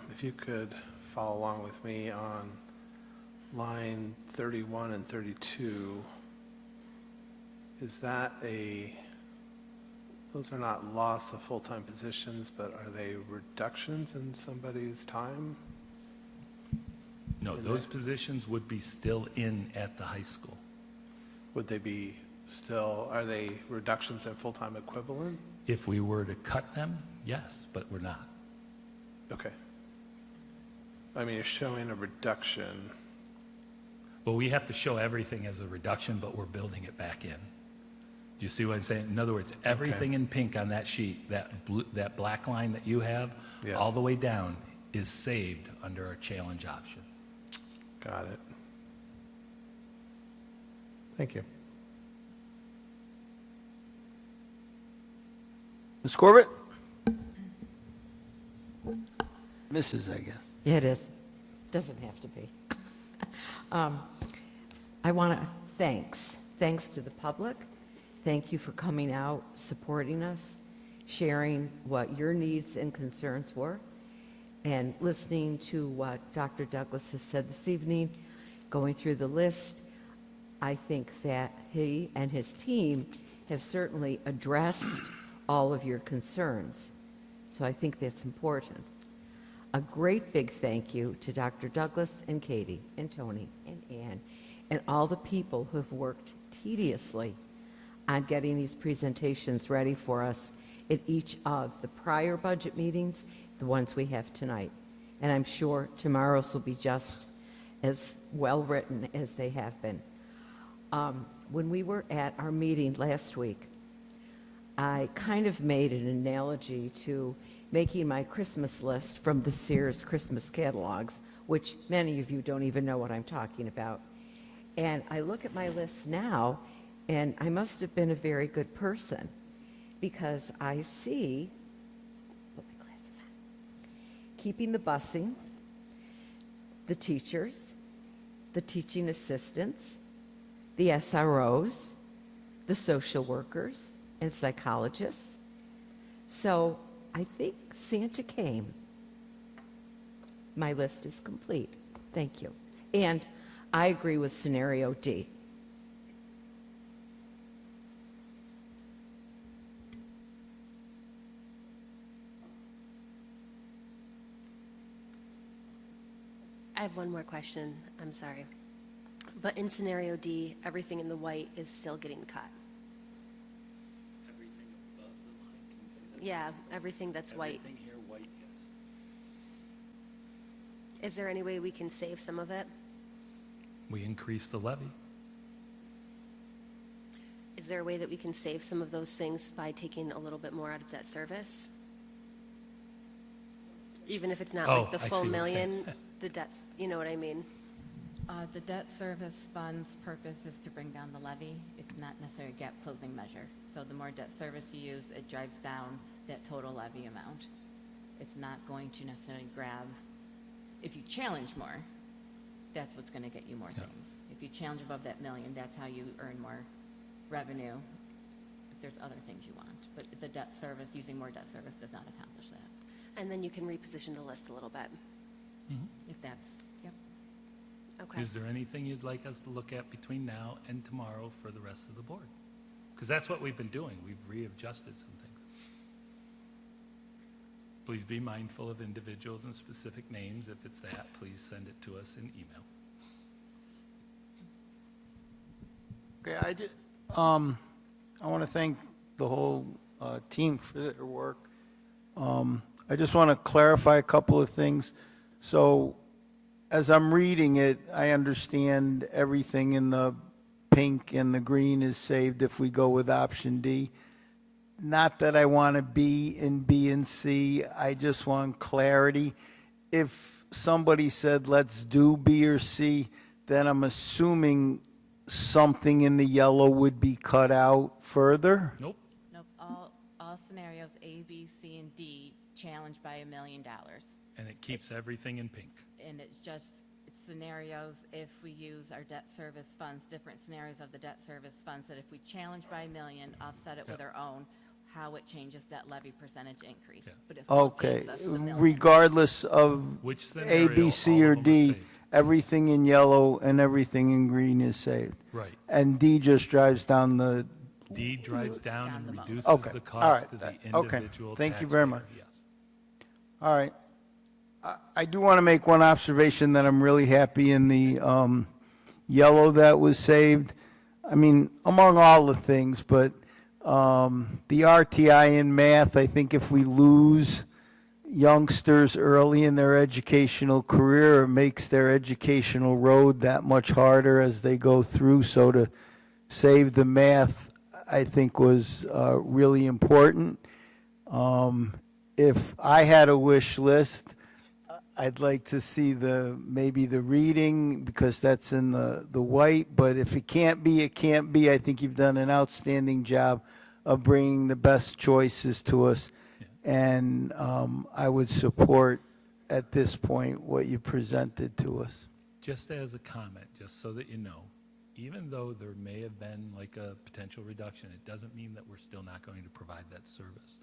if you could follow along with me on line 31 and 32, is that those are not loss of full-time positions, but are they reductions in somebody's time? No, those positions would be still in at the high school. Would they be still, are they reductions in full-time equivalent? If we were to cut them, yes, but we're not. Okay. I mean, you're showing a reduction. Well, we have to show everything as a reduction, but we're building it back in. Do you see what I'm saying? In other words, everything in pink on that sheet, that black line that you have, Yes. all the way down, is saved under our challenge option. Got it. Thank you. Ms. Corbett? Mrs., I guess. Yeah, it is. Doesn't have to be. I want to thanks to the public. Thank you for coming out, supporting us, sharing what your needs and concerns were, and listening to what Dr. Douglas has said this evening, going through the list. I think that he and his team have certainly addressed all of your concerns. So I think that's important. A great big thank you to Dr. Douglas and Katie and Tony and Ann and all the people who have worked tediously on getting these presentations ready for us at each of the prior budget meetings, the ones we have tonight. And I'm sure tomorrow's will be just as well written as they have been. When we were at our meeting last week, I kind of made an analogy to making my Christmas list from the Sears Christmas catalogs, which many of you don't even know what I'm talking about. And I look at my list now, and I must have been a very good person, because I see, put my glasses on, keeping the busing, the teachers, the teaching assistants, the SROs, the social workers, and psychologists. So I think Santa came. My list is complete. Thank you. And I agree with scenario D. I have one more question, I'm sorry. But in scenario D, everything in the white is still getting cut. Everything above the line, can you see that? Yeah, everything that's white. Everything here, white, yes. Is there any way we can save some of it? We increased the levy. Is there a way that we can save some of those things by taking a little bit more out of debt service? Even if it's not Oh, like the I full see what you're saying. million, the debts, you know what I mean? The debt service fund's purpose is to bring down the levy. It's not necessarily a gap closing measure. So the more debt service you use, it drives down that total levy amount. It's not going to necessarily grab, if you challenge more, that's what's going to get you more Yeah. things. If you challenge above that million, that's how you earn more revenue there's other things you want. But the debt service, using more debt service does not accomplish that, And then you can reposition the list a little bit. if that's, yep. Okay. Is there anything you'd like us to look at between now and tomorrow for the rest of the board? Because that's what we've been doing. We've readjusted some things. Please be mindful of individuals and specific names. If it's that, please send it to us in email. Okay, I want to thank the whole team for their work. I just want to clarify a couple of things. So, as I'm reading it, I understand everything in the pink and the green is saved if we go with option D. Not that I want to be in B and C, I just want clarity. If somebody said, let's do B or C, then I'm assuming something in the yellow would be cut out further? Nope. Nope, all scenarios A, B, C, and D challenged by $1 million. And it keeps everything in pink. And it's just scenarios if we use our debt service funds, different scenarios of the debt service funds, that if we challenge by $1 million, offset it with Yeah. our own, how it changes that levy percentage increase. Yeah. But it still Okay, gives us the $1 million. regardless of Which A, scenario, B, C, all or of them are D, saved. everything in yellow and everything in green is saved. Right. And D just drives down the, D drives down Down and the most. reduces Okay, the all cost right, to the okay. individual Thank you very taxpayer. much. Yes. all right. I do want to make one observation that I'm really happy in the yellow that was saved. I mean, among all the things, but the RTI in math, I think if we lose youngsters early in their educational career, it makes their educational road that much harder as they go through. So to save the math, I think was really important. If I had a wish list, I'd like to see maybe the reading, because that's in the white, but if it can't be, it can't be. I think you've done an outstanding job of bringing the best choices to us. And I would support, at this point, what you presented to us. Just as a comment, just so that you know, even though there may have been like a potential reduction, it doesn't mean that we're still not going to provide that service.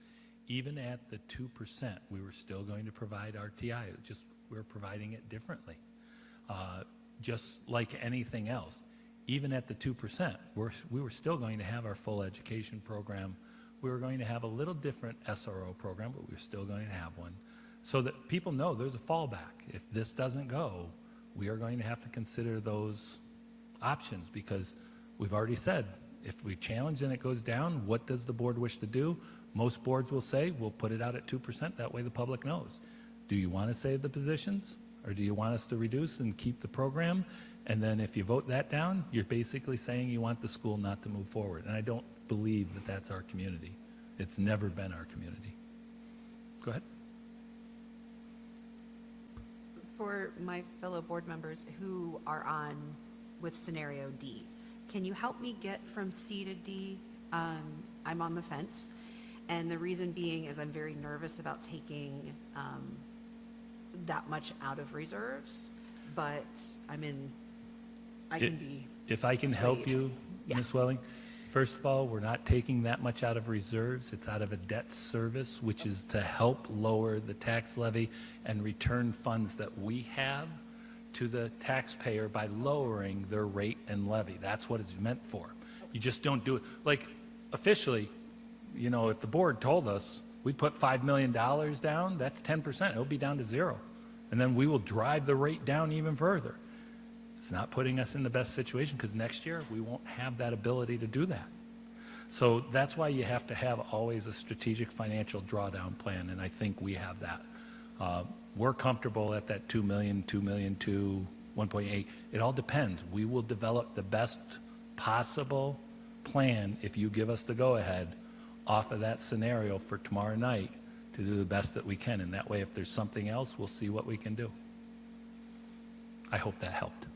Even at the 2%, we were still going to provide RTI, it just we're providing it differently. Just like anything else, even at the 2%, we were still going to have our full education program. We were going to have a little different SRO program, but we were still going to have one, so that people know there's a fallback. If this doesn't go, we are going to have to consider those options, because we've already said, if we challenge and it goes down, what does the board wish to do? Most boards will say, we'll put it out at 2%, that way the public knows. Do you want to save the positions, or do you want us to reduce and keep the program? And then if you vote that down, you're basically saying you want the school not to move forward. And I don't believe that that's our community. It's never been our community. Go ahead. For my fellow board members who are on with scenario D, can you help me get from C to D? I'm on the fence. And the reason being is I'm very nervous about taking that much out of reserves, but I can be If I can help swayed. you, Yeah. Ms. Welling, first of all, we're not taking that much out of reserves. It's out of a debt service, which is to help lower the tax levy and return funds that we have to the taxpayer by lowering their rate and levy. That's what it's meant for. You just don't do it. Like, officially, you know, if the board told us we put $5 million down, that's 10%. It'll be down to zero. And then we will drive the rate down even further. It's not putting us in the best situation, because next year we won't have that ability to do that. So that's why you have to have always a strategic financial drawdown plan, and I think we have that. We're comfortable at that 2 million, 2 million, 2, 1.8. It all depends. We will develop the best possible plan if you give us the go-ahead off of that scenario for tomorrow night to do the best that we can. And that way, if there's something else, we'll see what we can do. I hope that helped.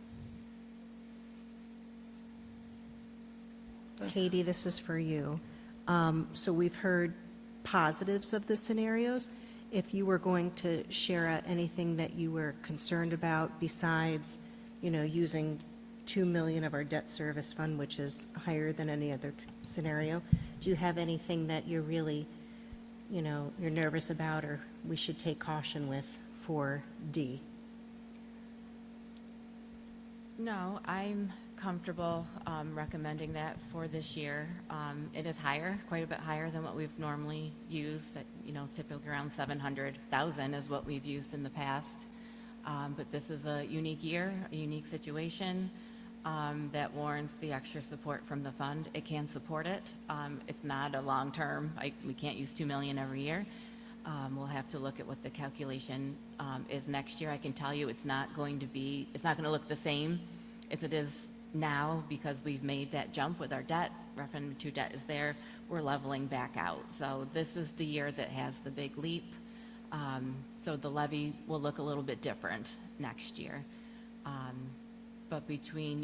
Katie, this is for you. So we've heard positives of the scenarios. If you were going to share out anything that you were concerned about besides, using 2 million of our debt service fund, which is higher than any other scenario, do you have anything that you're really, you're nervous about or we should take caution with for D? No, I'm comfortable recommending that for this year. It is higher, quite a bit higher than what we've normally used. Typically around 700,000 is what we've used in the past. But this is a unique year, a unique situation that warrants the extra support from the fund. It can support it. It's not a long-term, we can't use 2 million every year. We'll have to look at what the calculation is next year. I can tell you it's not going to look the same as it is now because we've made that jump with our debt. Referendum 2 debt is there. We're leveling back out. So this is the year that has the big leap. So the levy will look a little bit different next year. But between,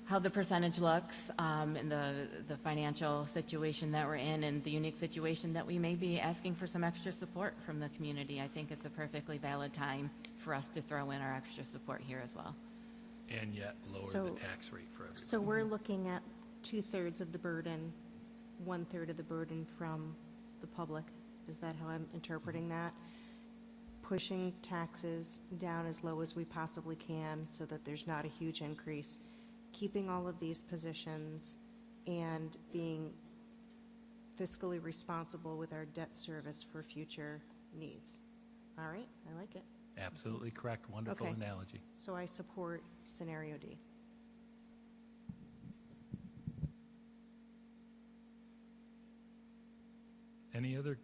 how the percentage looks and the financial situation that we're in and the unique situation that we may be asking for some extra support from the community, I think it's a perfectly valid time for us to throw in our extra support here as well. And yet lower the tax rate for everyone. So we're looking at 2/3 of the burden, 1/3 of the burden from the public. Is that how I'm interpreting that? Pushing taxes down as low as we possibly can so that there's not a huge increase, keeping all of these positions, and being fiscally responsible with our debt service for future needs. All right, I like it. Absolutely correct. Wonderful Okay. analogy. So I support scenario D. Any other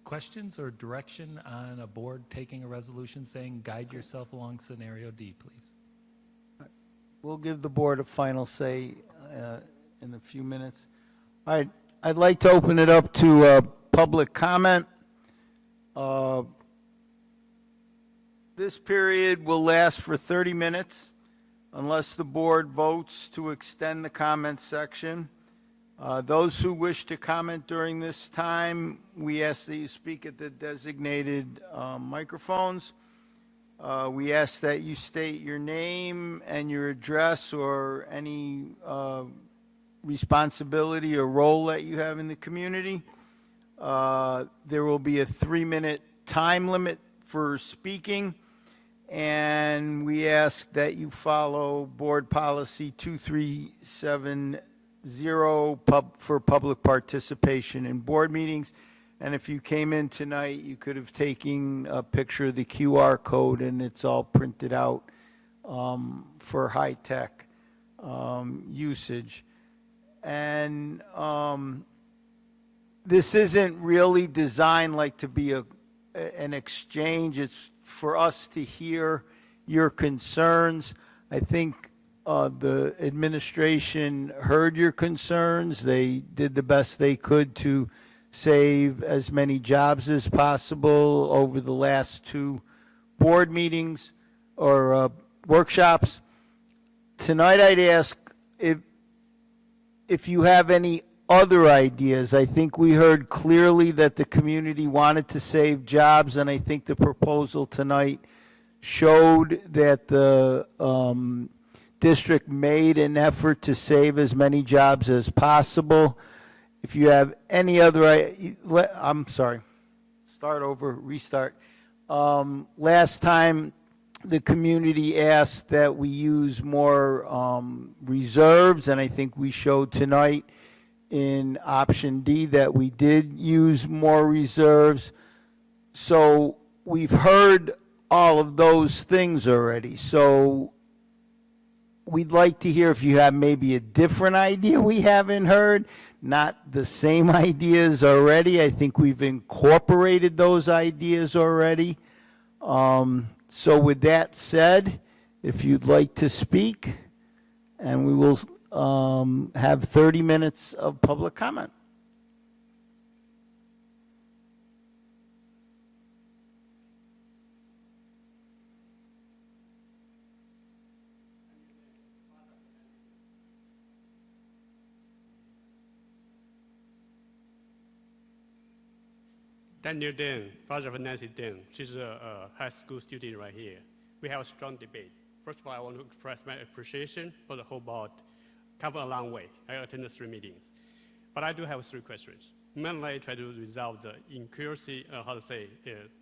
questions or direction on a board taking a resolution saying guide yourself along scenario D, please? We'll give the board a final say in a few minutes. All right, I'd like to open it up to public comment. This period will last for 30 minutes unless the board votes to extend the comment section. Those who wish to comment during this time, we ask that you speak at the designated microphones. We ask that you state your name and your address or any responsibility or role that you have in the community. There will be a 3-minute time limit for speaking, and we ask that you follow Board Policy 2370 for public participation in board meetings. And if you came in tonight, you could have taken a picture of the QR code, and it's all printed out for high-tech usage. And this isn't really designed like to be an exchange. It's for us to hear your concerns. I think the administration heard your concerns. They did the best they could to save as many jobs as possible over the last 2 board meetings or workshops. Tonight I'd ask if you have any other ideas. I think we heard clearly that the community wanted to save jobs, and I think the proposal tonight showed that the district made an effort to save as many jobs as possible. If you have any other, I'm sorry, start over, restart. Last time, the community asked that we use more reserves, and I think we showed tonight in option D that we did use more reserves. So we've heard all of those things already. So we'd like to hear if you have maybe a different idea we haven't heard, not the same ideas already. I think we've incorporated those ideas already. So with that said, if you'd like to speak, and we will have 30 minutes of public comment. Daniel Deng, father of Nancy Deng. She's a high school student right here. We have a strong debate. First of all, I want to express my appreciation for the whole board. Cover a long way. I attended 3 meetings. but I do have 3 questions. Mainly try to resolve the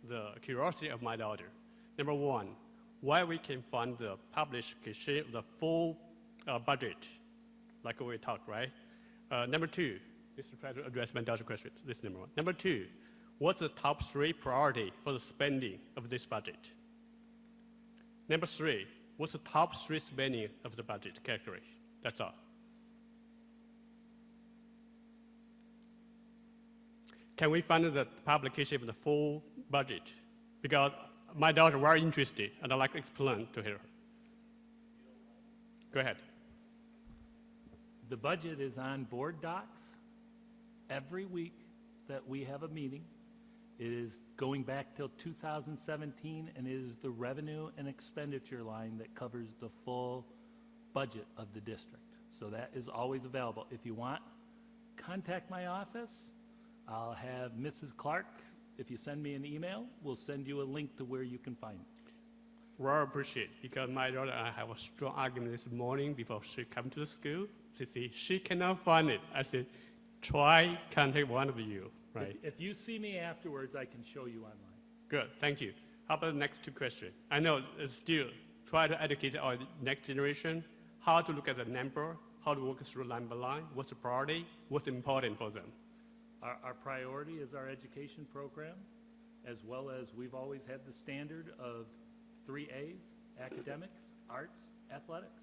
the curiosity of my daughter. Number 1, why we can fund the publication of the full budget, like we talked, right? Number 2, this is try to address my daughter's question. This is number 1. Number 2, what's the top 3 priority for the spending of this budget? Number 3, what's the top 3 spending of the budget category? That's all. Can we fund the publication of the full budget? Because my daughter very interested, and I'd like to explain to her. Go ahead. The budget is on board docs every week that we have a meeting. It is going back till 2017, and it is the revenue and expenditure line that covers the full budget of the district. So that is always available. If you want, contact my office. I'll have Mrs. Clark, if you send me an email, we'll send you a link to where you can find it. Well, appreciate, because my daughter and I have a strong argument this morning before she come to the school. She said she cannot find it. I said, try contact one of you, right? If you see me afterwards, I can show you online. Good, thank you. How about the next 2 questions? I know it's still try to educate our next generation how to look at the number, how to work through line by line, what's the priority, what's important for them. Our priority is our education program, as well as we've always had the standard of 3 A's, academics, arts, athletics.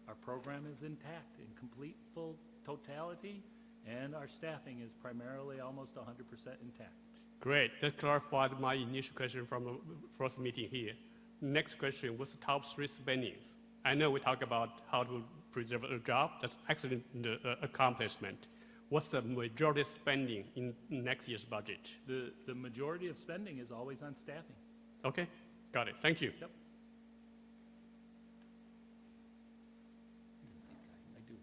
Our program is intact in complete, full totality, and our staffing is primarily almost 100% intact. Great, that clarified my initial question from the first meeting here. Next question, what's the top 3 spendings? I know we talk about how to preserve a job, that's excellent accomplishment. What's the majority spending in next year's budget? The majority of spending is always on staffing. Okay, got it, thank you. Yep. I do.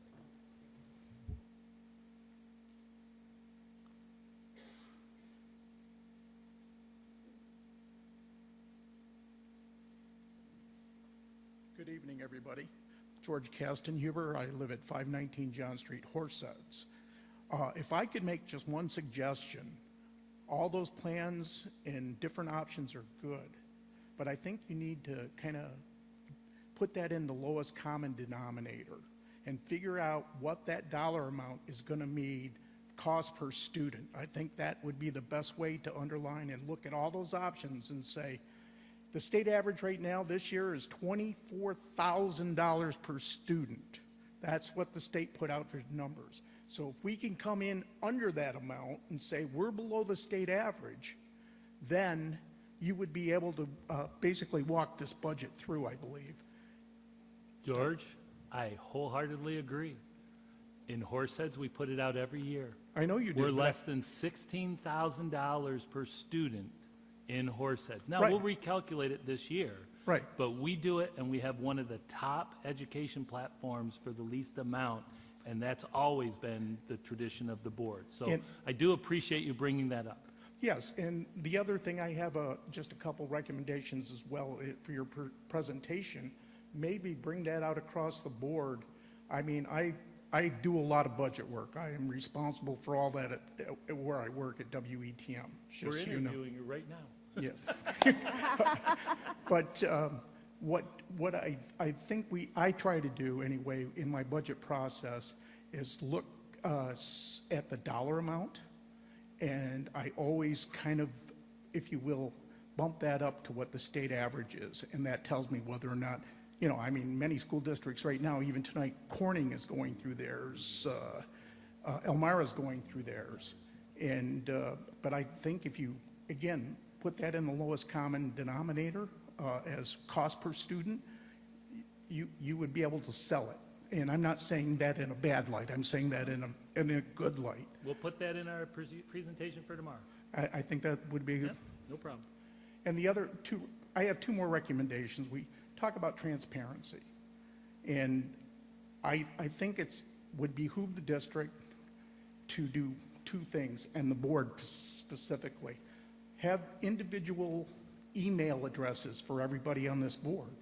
Good evening, everybody. George Castenhuber. I live at 519 John Street, Horseheads. If I could make just one suggestion, all those plans and different options are good, but I think you need to kind of put that in the lowest common denominator and figure out what that dollar amount is going to mean cost per student. I think that would be the best way to underline and look at all those options and say, the state average right now this year is $24,000 per student. That's what the state put out for numbers. So if we can come in under that amount and say we're below the state average, then you would be able to basically walk this budget through, I believe. George, I wholeheartedly agree. In Horseheads, we put it out every year. I know you do. We're less than $16,000 per student in Horseheads. Now, Right. we'll recalculate it this year. Right. But we do it, and we have one of the top education platforms for the least amount, and that's always been the tradition of the board. So And- I do appreciate you bringing that up. Yes, and the other thing, I have just a couple recommendations as well for your presentation. Maybe bring that out across the board. I mean, I do a lot of budget work. I am responsible for all that at where I work at WETM, just We're so you know. interviewing you right now. Yeah. But what I think I try to do anyway in my budget process is look at the dollar amount, and I always kind of, if you will, bump that up to what the state average is, and that tells me whether or not, you know, I mean, many school districts right now, even tonight, Corning is going through theirs, Elmira's going through theirs, and but I think if you, again, put that in the lowest common denominator as cost per student, you would be able to sell it. And I'm not saying that in a bad light. I'm saying that in a good light. We'll put that in our presentation for tomorrow. I think that would be good. Yep, no problem. And the other two, I have 2 more recommendations. We talk about transparency. And I think would behoove the district to do 2 things, and the board specifically. Have individual email addresses for everybody on this board.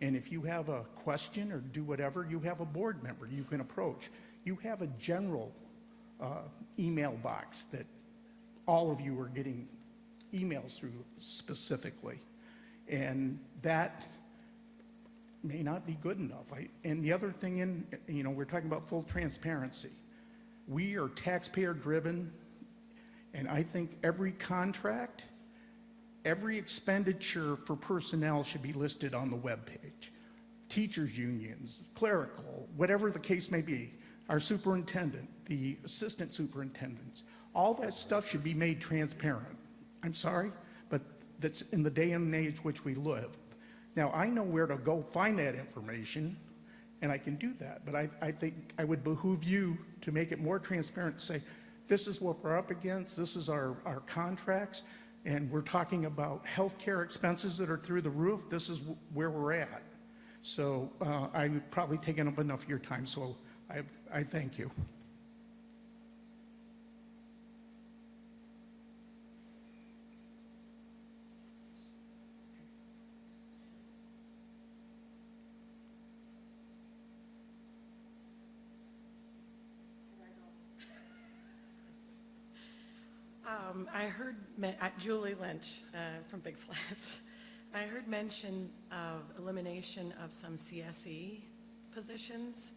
And if you have a question or do whatever, you have a board member you can approach. You have a general email box that all of you are getting emails through specifically. And that may not be good enough. And the other thing, we're talking about full transparency. We are taxpayer-driven, and I think every contract, every expenditure for personnel should be listed on the webpage. Teachers' unions, clerical, whatever the case may be, our superintendent, the assistant superintendents, all that stuff should be made transparent. I'm sorry, but that's in the day and age which we live. Now, I know where to go find that information, and I can do that, but I think I would behoove you to make it more transparent, to say, this is what we're up against, this is our contracts, and we're talking about healthcare expenses that are through the roof, this is where we're at. So I've probably taken up enough of your time, so I thank you. I heard, Julie Lynch from Big Flats. I heard mention of elimination of some CSE positions,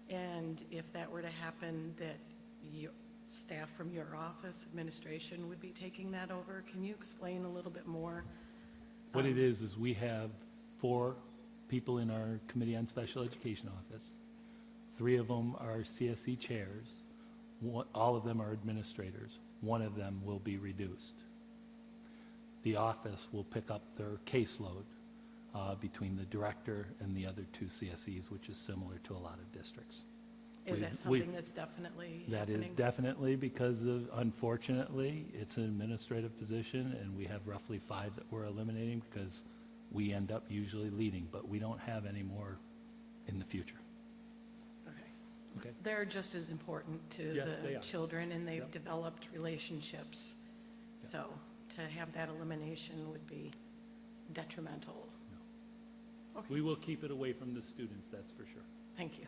and if that were to happen, that staff from your office, administration, would be taking that over. Can you explain a little bit more? What it is we have 4 people in our Committee on Special Education office. 3 of them are CSE chairs. All of them are administrators. 1 of them will be reduced. The office will pick up their caseload between the director and the other 2 CSEs, which is similar to a lot of districts. Is that something that's definitely That is happening? definitely because of, unfortunately, it's an administrative position, and we have roughly 5 that we're eliminating because we end up usually leading, but we don't have any more in the future. Okay. They're just as important to Yes, they the are. children, and they've Yep. developed relationships. So to have that elimination would be detrimental. Okay. We will keep it away from the students, that's for sure. Thank you.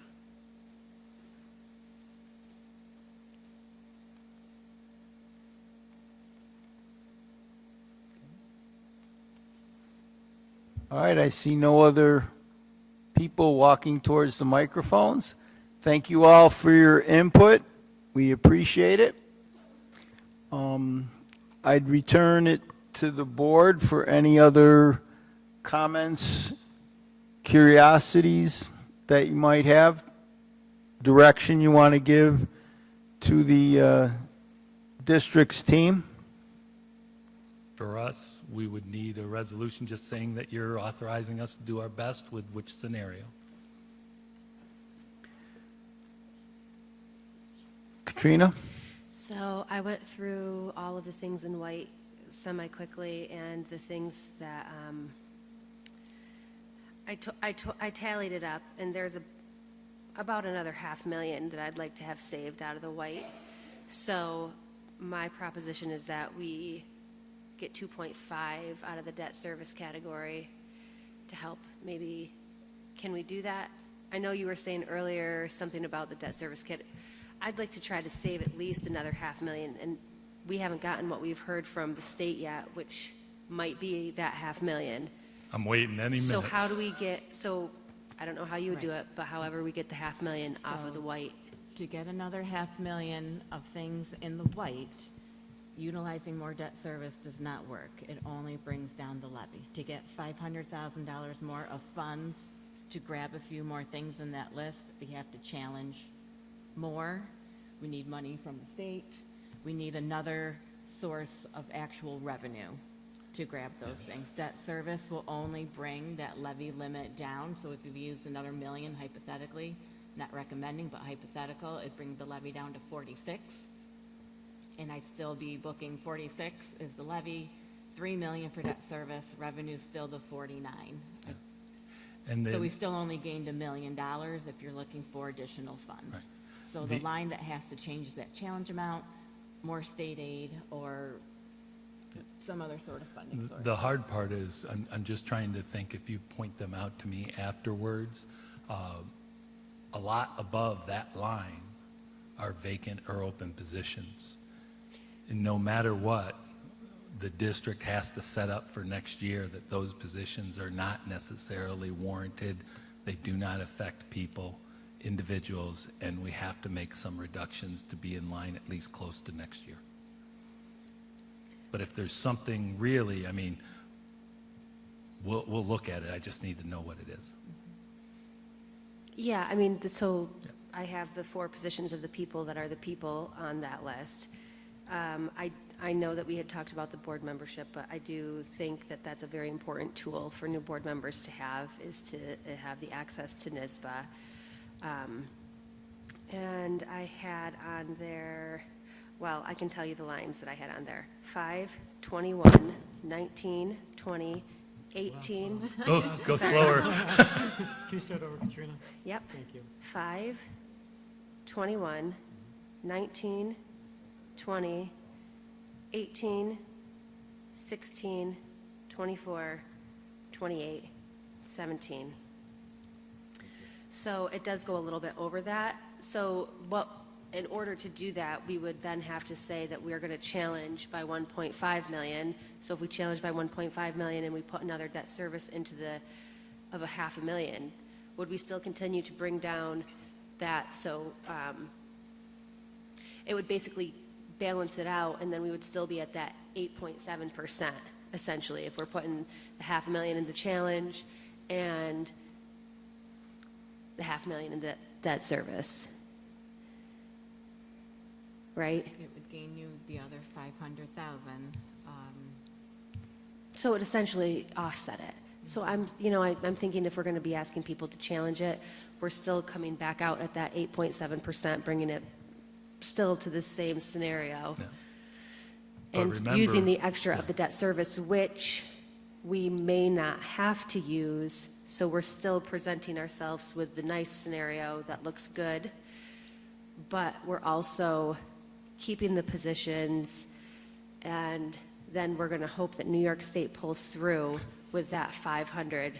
All right, I see no other people walking towards the microphones. Thank you all for your input. We appreciate it. I'd return it to the board for any other comments, curiosities that you might have, direction you want to give to the district's team. For us, we would need a resolution just saying that you're authorizing us to do our best with which scenario. Katrina? So I went through all of the things in white semi-quickly, and the things that, I tallied it up, and there's about another $500,000 that I'd like to have saved out of the white. So my proposition is that we get 2.5 out of the debt service category to help maybe, can we do that? I know you were saying earlier something about the debt service kit. I'd like to try to save at least another $500,000, and we haven't gotten what we've heard from the state yet, which might be that $500,000. I'm waiting any minute. So how do we get, so I don't know how you would do it, but however we get the $500,000 off of the white. To get another $500,000 of things in the white, utilizing more debt service does not work. It only brings down the levy. To get $500,000 more of funds to grab a few more things in that list, we have to challenge more. We need money from the state. We need another source of actual revenue to grab those things. Debt service will only bring that levy limit down. So if you've used another $1 million hypothetically, not recommending, but hypothetical, it brings the levy down to 46. And I'd still be booking 46 is the levy, 3 million for debt service, revenue still the 49. And So then, we still only gained $1 million if you're looking for additional funds. Right. So the The- line that has to change is that challenge amount, more state aid, or some other sort of funding source. the hard part is, I'm just trying to think, if you point them out to me afterwards, a lot above that line are vacant or open positions. And no matter what, the district has to set up for next year that those positions are not necessarily warranted. They do not affect people, individuals, and we have to make some reductions to be in line at least close to next year. But if there's something really, I mean, we'll look at it. I just need to know what it is. Yeah, I mean, so I have the 4 positions of the people that are the people on that list. I know that we had talked about the board membership, but I do think that that's a very important tool for new board members to have, is to have the access to NISBA. And I had on there, well, I can tell you the lines that I had on there. 5, 21, 19, 20, 18. Go slower. Can you start over, Katrina? Yep. Thank you. 5, 21, 19, 20, 18, 16, 24, 28, 17. So it does go a little bit over that. So in order to do that, we would then have to say that we are going to challenge by 1.5 million. So if we challenge by 1.5 million and we put another debt service into of a $500,000, would we still continue to bring down that? So it would basically balance it out, and then we would still be at that 8.7%, essentially, if we're putting the $500,000 in the challenge and the $500,000 in debt service. Right? It would gain you the other 500,000. So it would essentially offset it. So I'm thinking if we're going to be asking people to challenge it, we're still coming back out at that 8.7%, bringing it still to the same scenario. Yeah. And But remember- using the extra of the debt service, which we may not have to use, so we're still presenting ourselves with the nice scenario that looks good, but we're also keeping the positions, and then we're going to hope that New York State pulls through with that 500,000.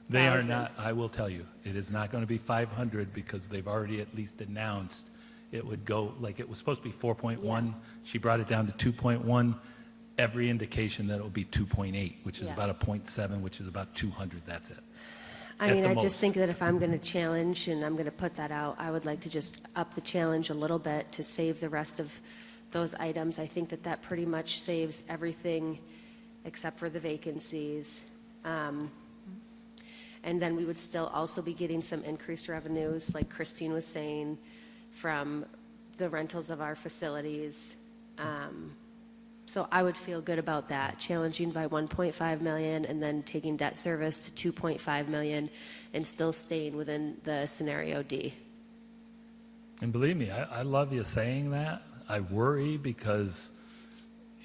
They are not, I will tell you, it is not going to be 500 because they've already at least announced it would go, like it was supposed to be 4.1. She brought it down to 2.1. Every indication that it will be 2.8, which is Yeah. about a 0.7, which is about 200. That's it. I At mean, the I most. just think that if I'm going to challenge and I'm going to put that out, I would like to just up the challenge a little bit to save the rest of those items. I think that that pretty much saves everything except for the vacancies. And then we would still also be getting some increased revenues, like Christine was saying, from the rentals of our facilities. So I would feel good about that, challenging by 1.5 million and then taking debt service to 2.5 million and still staying within the scenario D. And believe me, I love you saying that. I worry because,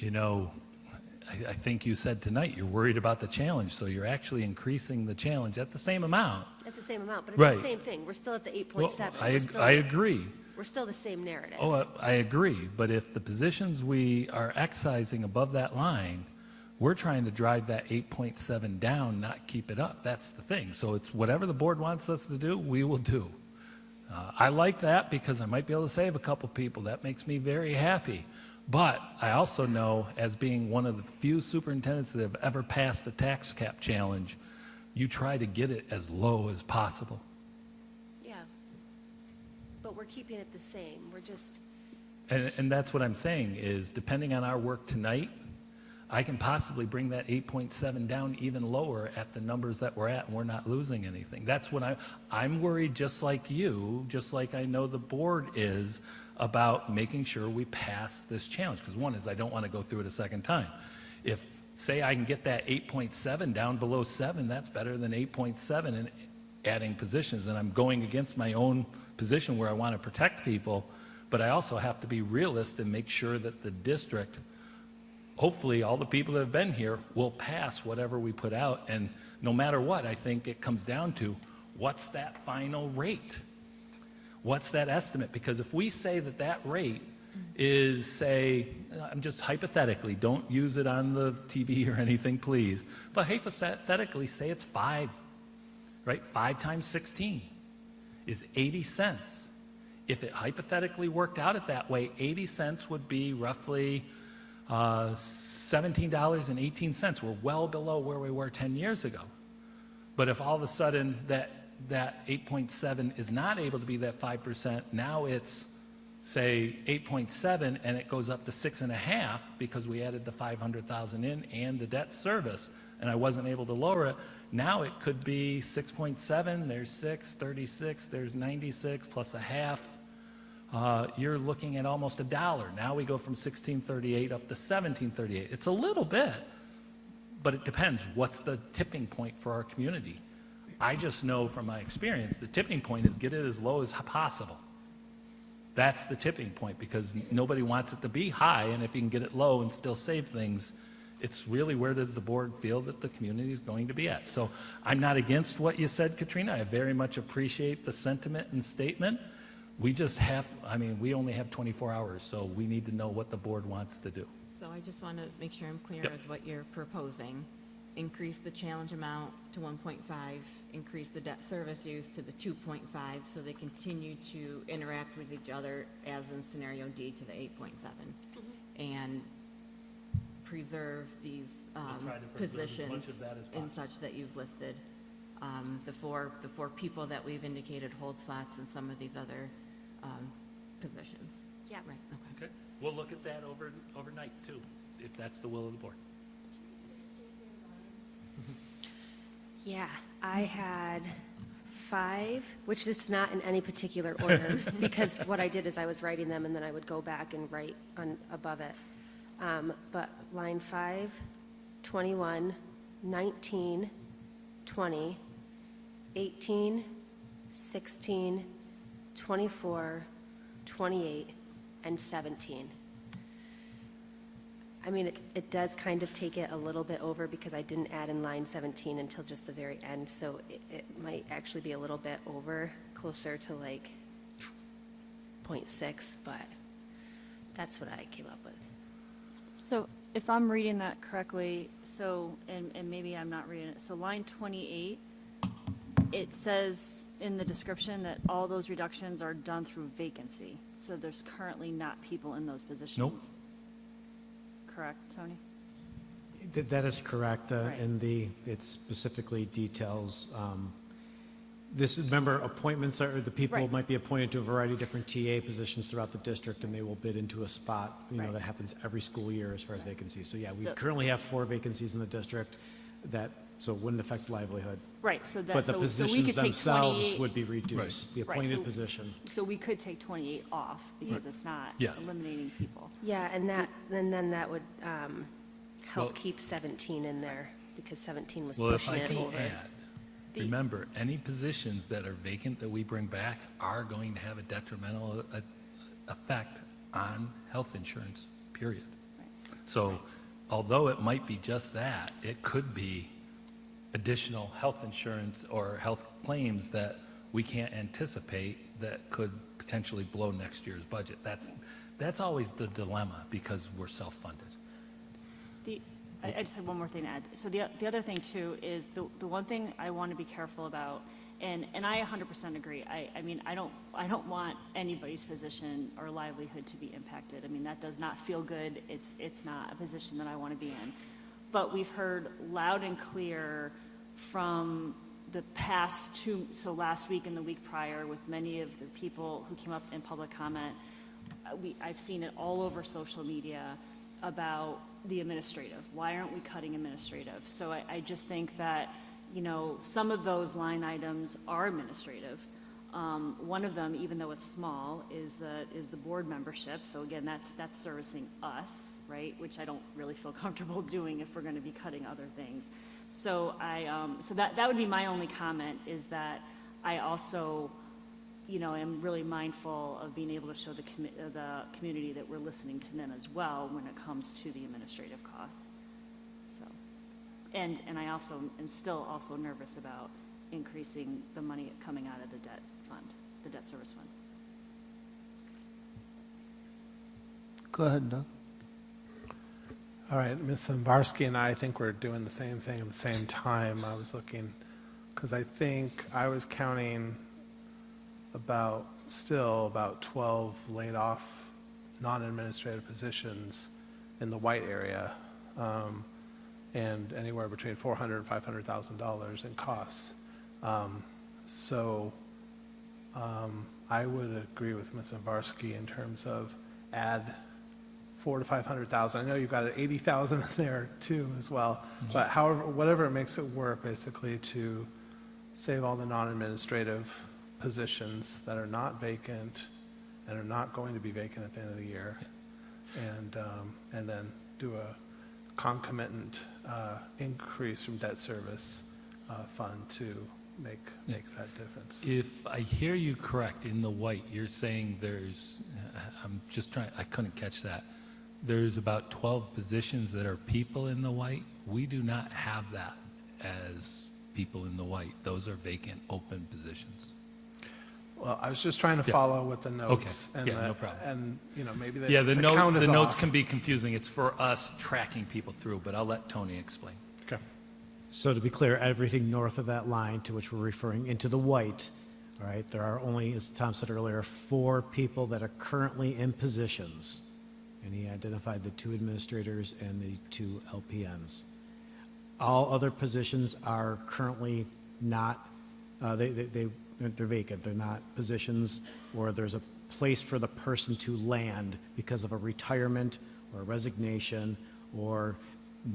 I think you said tonight you're worried about the challenge, so you're actually increasing the challenge at the same amount. At the same amount, but it's Right. the same thing. We're still at the Well, 8.7. I agree. We're still the same narrative. Oh, I agree, but if the positions we are excising above that line, we're trying to drive that 8.7 down, not keep it up. That's the thing. So it's whatever the board wants us to do, we will do. I like that because I might be able to save a couple people. That makes me very happy. But I also know, as being one of the few superintendents that have ever passed a tax cap challenge, you try to get it as low as possible. Yeah. But we're keeping it the same. We're just, And that's what I'm saying is, depending on our work tonight, I can possibly bring that 8.7 down even lower at the numbers that we're at, and we're not losing anything. That's what I'm worried, just like you, just like I know the board is, about making sure we pass this challenge. Because one is, I don't want to go through it a second time. If, say, I can get that 8.7 down below 7, that's better than 8.7 and adding positions. And I'm going against my own position where I want to protect people, but I also have to be realist and make sure that the district, hopefully all the people that have been here, will pass whatever we put out. And no matter what, I think it comes down to, what's that final rate? What's that estimate? Because if we say that that rate is, say, I'm just hypothetically, don't use it on the TV or anything, please, but hypothetically, say it's 5, right? 5 times 16 is 80 cents. if it hypothetically worked out it that way, 80 cents would be roughly $17.18. We're well below where we were 10 years ago. But if all of a sudden that 8.7 is not able to be that 5%, now it's, say, 8.7, and it goes up to 6.5 because we added the 500,000 in and the debt service, and I wasn't able to lower it. Now it could be 6.7, there's 6, 36, there's 96, plus a half. You're looking at almost $1. Now we go from 16.38 up to 17.38. It's a little bit, but it depends. What's the tipping point for our community? I just know from my experience, the tipping point is get it as low as possible. That's the tipping point, because nobody wants it to be high, and if you can get it low and still save things, it's really where does the board feel that the community is going to be at. So I'm not against what you said, Katrina. I very much appreciate the sentiment and statement. We just have, we only have 24 hours, so we need to know what the board wants to do. So I just want to make sure I'm clear Yep. with what you're proposing. Increase the challenge amount to 1.5, increase the debt service use to the 2.5, so they continue to interact with each other as in scenario D to the 8.7. And preserve these try to preserve as positions much of that as in possible. such that you've listed. The four people that we've indicated hold slots in some of these other positions. Yeah. Right, okay. Okay, we'll look at that overnight too, if that's the will of the board. Yeah, I had 5, which is not in any particular order, because what I did is I was writing them and then I would go back and write on above it. But line 5, 21, 19, 20, 18, 16, 24, 28, and 17. It does kind of take it a little bit over because I didn't add in line 17 until just the very end, so it might actually be a little bit over, closer to like 0.6, but that's what I came up with. So if I'm reading that correctly, and maybe I'm not reading it, so line 28, it says in the description that all those reductions are done through vacancy. So there's currently not people in those positions. Nope. Correct, Tony? That is correct, Right. and it specifically details, remember, appointments are, the people Right. might be appointed to a variety of different TA positions throughout the district, and they will bid into a spot, Right. that happens every school year as far as vacancies. So yeah, we So- currently have 4 vacancies in the district so it wouldn't affect livelihood. Right, so that, But the so we positions could take themselves 28. would be reduced, the Right, appointed so- position. So we could take 28 off because it's not Yes. eliminating people. Yeah, and then that would help Well- keep 17 in there, because 17 was Well, if pushing I it can over. add, remember, any positions that are vacant that we bring back are going to have a detrimental effect on health insurance, period. So although it might be just that, it could be additional health insurance or health claims that we can't anticipate that could potentially blow next year's budget. That's always the dilemma because we're self-funded. I just have one more thing to add. So the other thing too is the one thing I want to be careful about, and I 100% agree. I don't want anybody's position or livelihood to be impacted. That does not feel good. It's not a position that I want to be in. But we've heard loud and clear from the past so last week and the week prior with many of the people who came up in public comment, I've seen it all over social media about the administrative. Why aren't we cutting administrative? So I just think that, some of those line items are administrative. One of them, even though it's small, is the board membership. So again, that's servicing us, right? Which I don't really feel comfortable doing if we're going to be cutting other things. So that would be my only comment, is that I also, am really mindful of being able to show the community that we're listening to them as well when it comes to the administrative costs. So, and I also am still also nervous about increasing the money coming out of the debt fund, the debt service fund. Go ahead, Doug. All right, Ms. Zambarski and I think we're doing the same thing at the same time. I was looking, because I think I was counting about still about 12 laid off non-administrative positions in the white area, and anywhere between $400,000 and $500,000 in costs. So I would agree with Ms. Zavarski in terms of add 400,000 to 500,000. I know you've got an 80,000 in there too as well, but however, whatever it makes it work, basically to save all the non-administrative positions that are not vacant and are not going to be vacant at the end of the year, and then do a concomitant increase from debt service fund to make that difference. If I hear you correct, in the white, you're saying there's, I'm just trying, I couldn't catch that. There's about 12 positions that are people in the white. We do not have that as people in the white. Those are vacant, open positions. Well, I was just trying to follow with the notes. Okay. Yeah, no problem. And, you know, maybe Yeah, the count is notes off. can be confusing. It's for us tracking people through, but I'll let Tony explain. Okay. So to be clear, everything north of that line to which we're referring into the white, all right, there are only, as Tom said earlier, 4 people that are currently in positions. And he identified the 2 administrators and the 2 LPNs. All other positions are currently not, they're vacant. They're not positions where there's a place for the person to land because of a retirement or a resignation or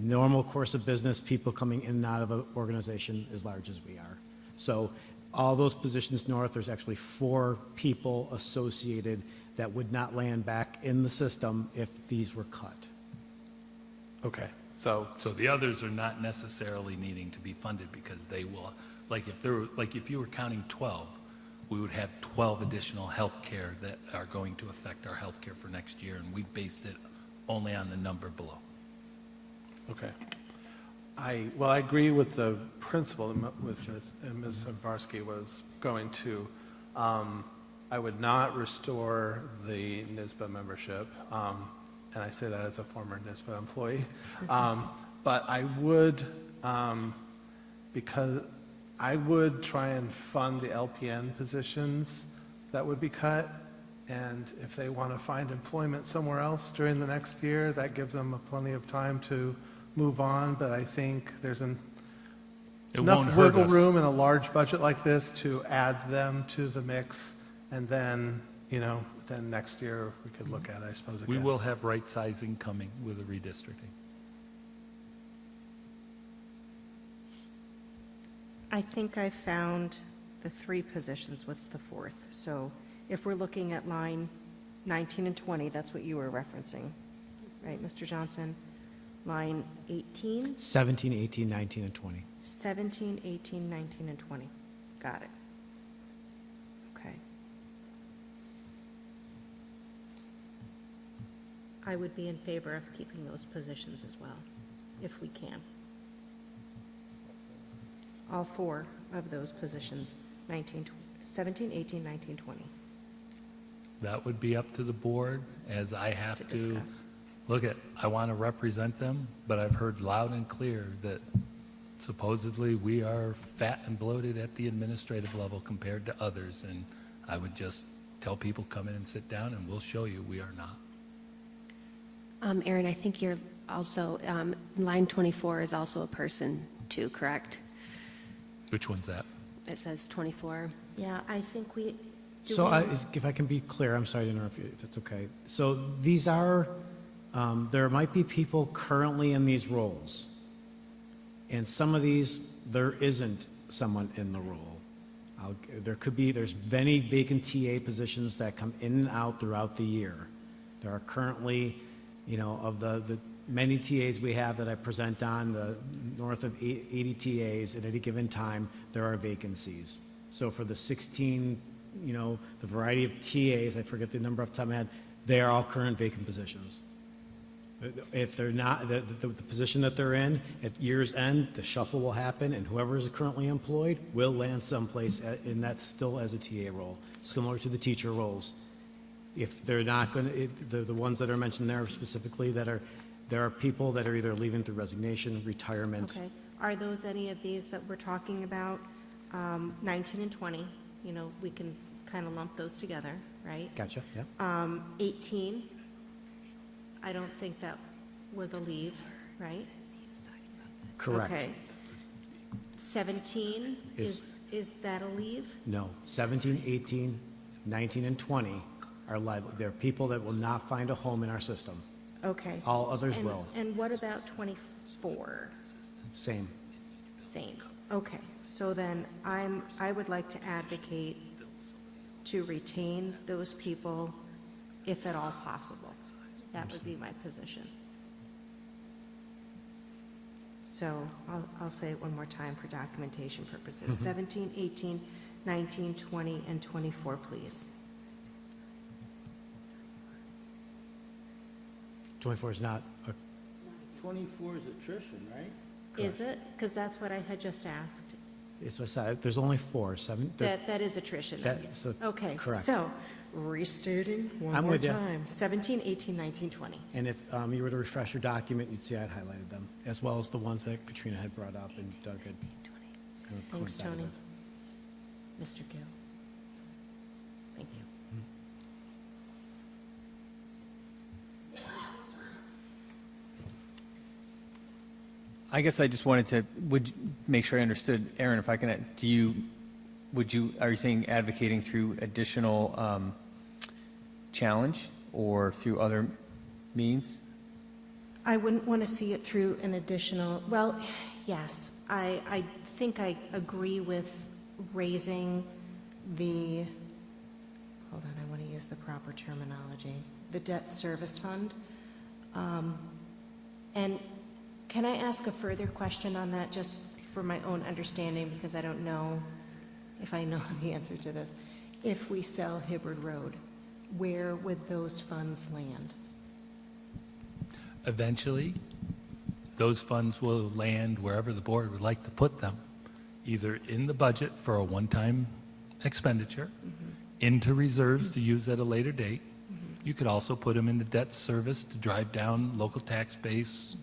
normal course of business, people coming in and out of an organization as large as we are. So all those positions north, there's actually 4 people associated that would not land back in the system if these were cut. Okay, so the others are not necessarily needing to be funded because they will, like if you were counting 12, we would have 12 additional healthcare that are going to affect our healthcare for next year, and we based it only on the number below. okay. I agree with the principle with Ms. Zavarski was going to. I would not restore the NISBA membership, and I say that as a former NISBA employee. But I would, because I would try and fund the LPN positions that would be cut, and if they want to find employment somewhere else during the next year, that gives them plenty of time to move on, but I think there's enough wiggle room in a large budget like this to add them to the mix, and then, you know, then next year we could look at it, I suppose, again. We will have right sizing coming with the redistricting. I think I found the 3 positions. What's the 4th? So if we're looking at line 19 and 20, that's what you were referencing, right, Mr. Johnson? Line 18, 17, 18, 19, and 20. 17, 18, 19, and 20. Got it. Okay. I would be in favor of keeping those positions as well, if we can. All 4 of those positions, 17, 18, 19, 20. That would be up to the board, as I have To to discuss. look at, I want to represent them, but I've heard loud and clear that supposedly we are fat and bloated at the administrative level compared to others, and I would just tell people, come in and sit down, and we'll show you we are not. Aaron, I think you're also, line 24 is also a person too, correct? Which one's that? It says 24. Yeah, I think we. So if I can be clear, I'm sorry to interrupt you, if that's okay. So these are, there might be people currently in these roles. And some of these, there isn't someone in the role. There's many vacant TA positions that come in and out throughout the year. There are currently, you know, of the many TAs we have that I present on, the north of 80 TAs at any given time, there are vacancies. So for the 16, you know, the variety of TAs, I forget the number off the top of my head, they are all current vacant positions. If they're not, the position that they're in, at year's end, the shuffle will happen, and whoever is currently employed will land someplace, and that's still as a TA role, similar to the teacher roles. If they're not going to, the ones that are mentioned there specifically, there are people that are either leaving through resignation, retirement. Okay. Are those any of these that we're talking about, 19 and 20? You know, we can kind of lump those together, right? Gotcha, yeah. 18, I don't think that was a leave, right? Correct. Okay. 17, is that a leave? No, 17, 18, 19, and 20 are liable. They're people that will not find a home in our system. Okay. All others And- will. And what about 24? Same. Same. Okay, so then I would like to advocate to retain those people if at all possible. That would be my position. So I'll say it one more time for documentation purposes. 17, 18, 19, 20, and 24, please. 24 is not, 24 is attrition, right? Is it? Because that's what I had just asked. it's, what I said, there's only 4, 7. That is attrition then? So, Okay, correct. so restating one I'm more with you. time. 17, 18, 19, 20. And if you were to refresh your document, you'd see I'd highlighted them, as well as the ones that Katrina had brought up and Doug had kind of Thanks, coincided Tony. with. Mr. Gill. Thank you. I guess I just wanted to, make sure I understood, Aaron, if I can, are you saying advocating through additional challenge or through other means? I wouldn't want to see it through an additional, well, yes, I think I agree with raising the, hold on, I want to use the proper terminology, the debt service fund. And can I ask a further question on that, just for my own understanding, because I don't know if I know the answer to this? If we sell Hibbard Road, where would those funds land? Eventually, those funds will land wherever the board would like to put them, either in the budget for a one-time expenditure, into reserves to use at a later date. You could also put them in the debt service to drive down local tax base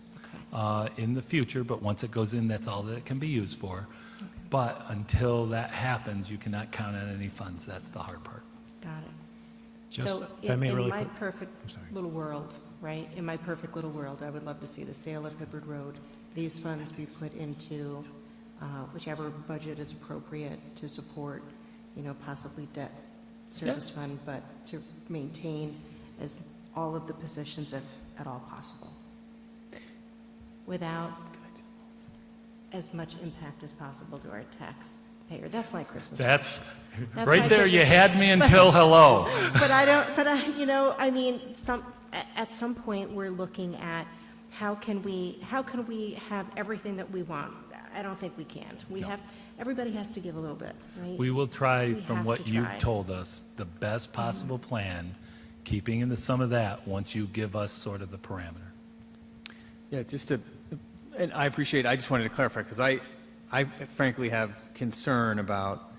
in the future, but once it goes in, that's all that it can be used for. But until that happens, you cannot count on any funds. That's the hard part. Got it. Just, So if I may in really my quick- perfect I'm sorry. little world, right, in my perfect little world, I would love to see the sale of Hibbard Road, these funds be put into whichever budget is appropriate to support, possibly debt service fund, but to maintain as all of the positions if at all possible, without as much impact as possible to our taxpayer. That's my Christmas. That's, That's right my there, you Christmas. had me until hello. But I mean, at some point, we're looking at how can we have everything that we want? I don't think we can. Everybody has to give a little bit, right? We will try, We from have what to you've try. told us, the best possible plan, keeping in the sum of that, once you give us sort of the parameter. Yeah, and I appreciate, I just wanted to clarify, because I frankly have concern about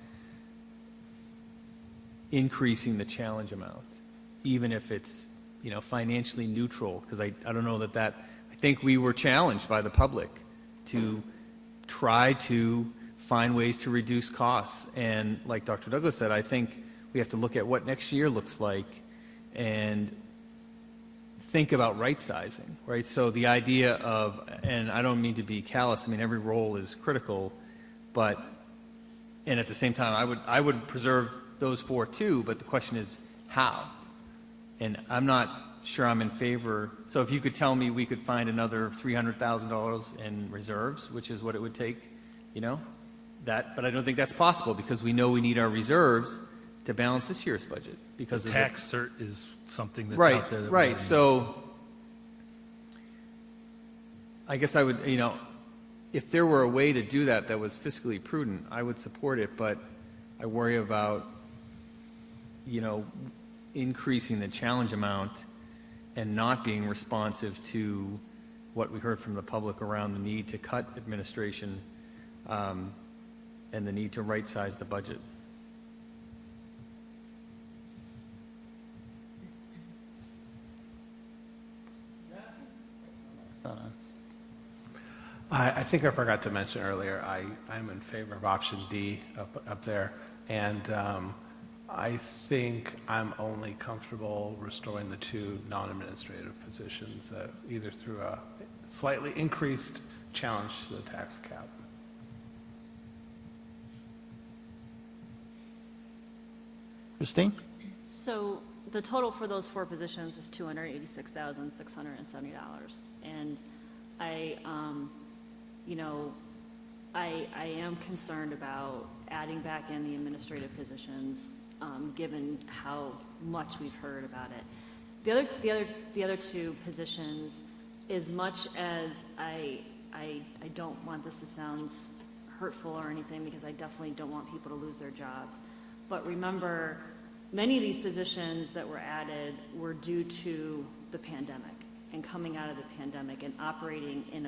increasing the challenge amount, even if it's, financially neutral, because I don't know I think we were challenged by the public to try to find ways to reduce costs. And like Dr. Douglas said, I think we have to look at what next year looks like and think about right-sizing, right? So the idea of, and I don't mean to be callous, I mean, every role is critical, and at the same time, I would preserve those 4 too, but the question is how? And I'm not sure I'm in favor, so if you could tell me we could find another $300,000 in reserves, which is what it would take, but I don't think that's possible, because we know we need our reserves to balance this year's budget, because The of tax cert is something that's Right, out there. that we right. need. So I guess I would, if there were a way to do that was fiscally prudent, I would support it, but I worry about, increasing the challenge amount and not being responsive to what we heard from the public around the need to cut administration and the need to right-size the budget. I think I forgot to mention earlier, I'm in favor of option D up there. And I think I'm only comfortable restoring the two non-administrative positions, either through a slightly increased challenge to the tax cap. Christine? So the total for those four positions is $286,670. And I, you know, I am concerned about adding back in the administrative positions, given how much we've heard about it. The other two positions, as much as I don't want this to sound hurtful or anything, because I definitely don't want people to lose their jobs. But remember, many of these positions that were added were due to the pandemic and coming out of the pandemic and operating in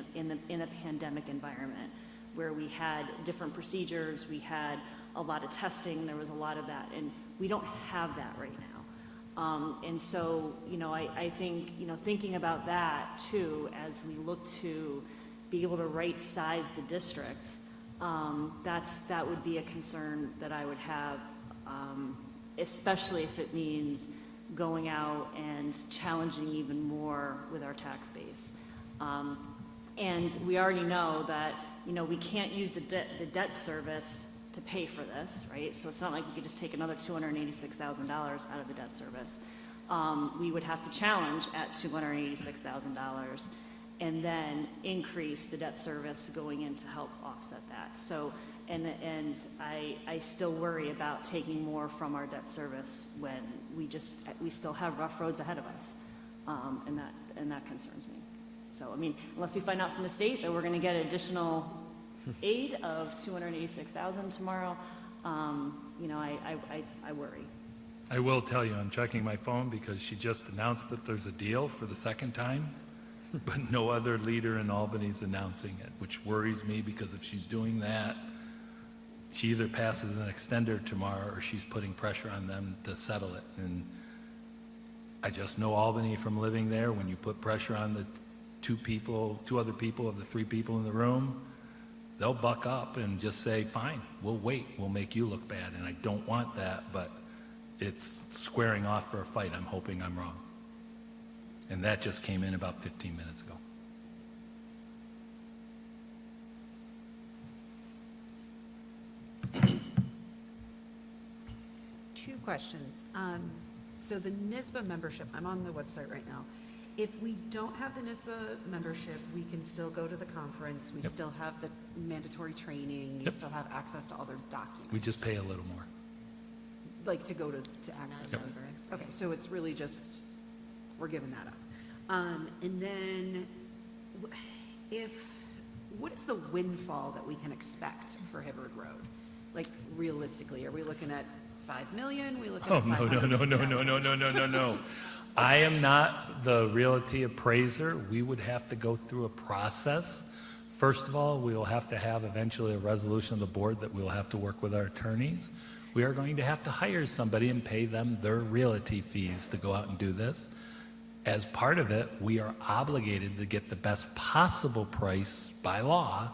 a pandemic environment where we had different procedures, we had a lot of testing, there was a lot of that, and we don't have that right now. And so, you know, I think, you know, thinking about that too, as we look to be able to right-size the district, that would be a concern that I would have, especially if it means going out and challenging even more with our tax base. And we already know that, you know, we can't use the debt service to pay for this, right? So it's not like we could just take another $286,000 out of the debt service. We would have to challenge at $286,000 and then increase the debt service going in to help offset that. So, and I still worry about taking more from our debt service when we still have rough roads ahead of us, and that concerns me. So, I mean, unless we find out from the state that we're going to get additional aid of $286,000 tomorrow, you know, I worry. I will tell you, I'm checking my phone because she just announced that there's a deal for the second time, but no other leader in Albany is announcing it, which worries me because if she's doing that, she either passes an extender tomorrow or she's putting pressure on them to settle it. And I just know Albany from living there. When you put pressure on the two other people of the three people in the room, they'll buck up and just say, fine, we'll wait, we'll make you look bad. And I don't want that, but it's squaring off for a fight. I'm hoping I'm wrong. And that just came in about 15 minutes ago. Two questions. So the NISBA membership, I'm on the website right now. If we don't have the NISBA membership, we can still go to the conference, we still have the mandatory training, you still have access to all their documents. We just pay a little more. Like to go to access those things. Okay, so it's really just, we're giving that up. And then, what is the windfall that we can expect for Hibbard Road? Like realistically, are we looking at 5 million? We looking at 500,000? No. I am not the realty appraiser. We would have to go through a process. First of all, we will have to have eventually a resolution of the board that we will have to work with our attorneys. We are going to have to hire somebody and pay them their realty fees to go out and do this. As part of it, we are obligated to get the best possible price by law,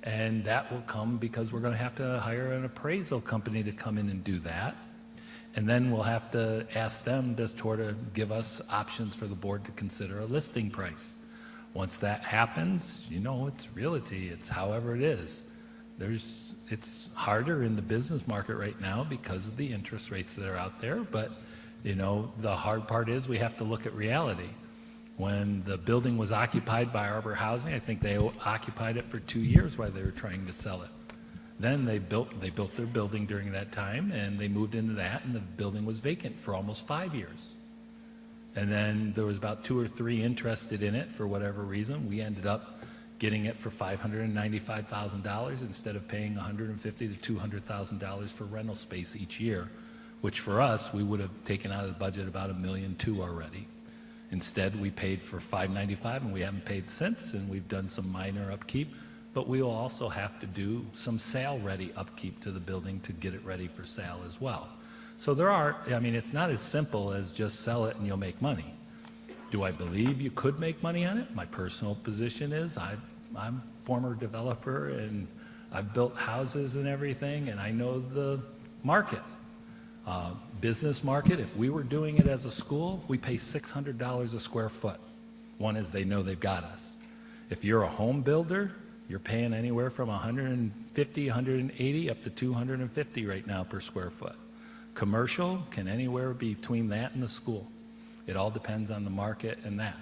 and that will come because we're going to have to hire an appraisal company to come in and do that. And then we'll have to ask them to sort of give us options for the board to consider a listing price. Once that happens, you know, it's realty, it's however it is. It's harder in the business market right now because of the interest rates that are out there, but you know, the hard part is we have to look at reality. When the building was occupied by Arbor Housing, I think they occupied it for 2 years while they were trying to sell it. Then they built their building during that time, and they moved into that, and the building was vacant for almost 5 years. And then there was about 2 or 3 interested in it for whatever reason. We ended up getting it for $595,000 instead of paying $150,000 to $200,000 for rental space each year, which for us, we would have taken out of the budget about $1.2 million already. Instead, we paid for $595,000, and we haven't paid since, and we've done some minor upkeep. But we will also have to do some sale-ready upkeep to the building to get it ready for sale as well. So it's not as simple as just sell it and you'll make money. Do I believe you could make money on it? My personal position is I'm a former developer and I've built houses and everything, and I know the market. Business market, if we were doing it as a school, we pay $600 a square foot. One is they know they've got us. If you're a home builder, you're paying anywhere from 150, 180 up to 250 right now per square foot. Commercial can anywhere between that and the school. It all depends on the market and that.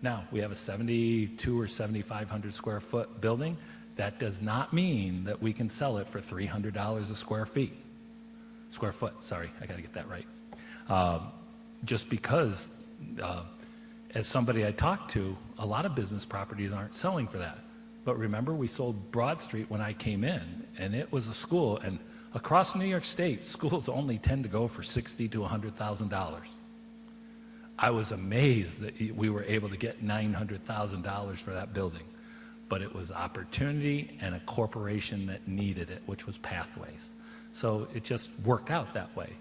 Now, we have a 72 or 7,500 square foot building. That does not mean that we can sell it for $300 a square foot, sorry, I got to get that right. Just because, as somebody I talked to, a lot of business properties aren't selling for that. But remember, we sold Broad Street when I came in, and it was a school, and across New York State, schools only tend to go for $60,000 to $100,000. I was amazed that we were able to get $900,000 for that building. But it was opportunity and a corporation that needed it, which was Pathways. So it just worked out that way.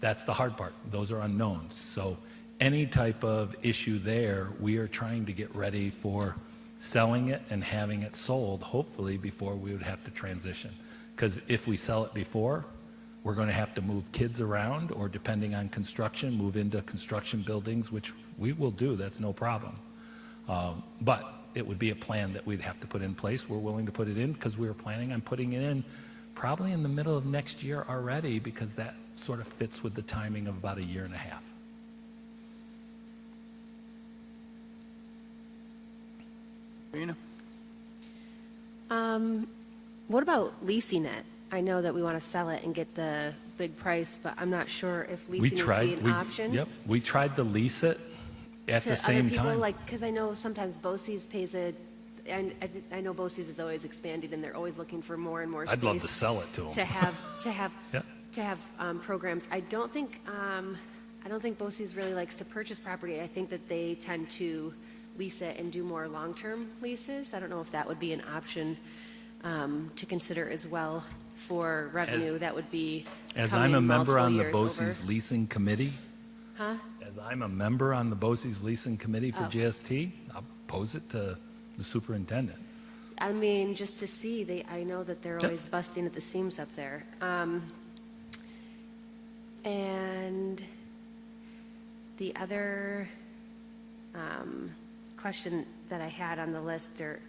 That's the hard part. Those are unknowns. So any type of issue there, we are trying to get ready for selling it and having it sold, hopefully, before we would have to transition. Because if we sell it before, we're going to have to move kids around, or depending on construction, move into construction buildings, which we will do. That's no problem. But it would be a plan that we'd have to put in place. We're willing to put it in because we were planning on putting it in probably in the middle of next year already, because that sort of fits with the timing of about a year and a half. Rena? What about leasing it? I know that we want to sell it and get the big price, but I'm not sure if leasing would be an option. Yep, we tried to lease it at the same to other people, time. like, because I know sometimes BOCES pays I know BOCES is always expanding, and they're always looking for more and more space. I'd love to sell it to them. To have programs. I don't think BOCES really likes to purchase property. I think that they tend to lease it and do more long-term leases. I don't know if that would be an option to consider as well for revenue. That would be As coming I'm a member on the multiple years BOCES over. leasing committee, Huh? as I'm a member on the BOCES leasing committee for GST, I'll pose it to the superintendent. I mean, just to see, I know that they're always busting at the seams up there. And the other question that I had on the list, or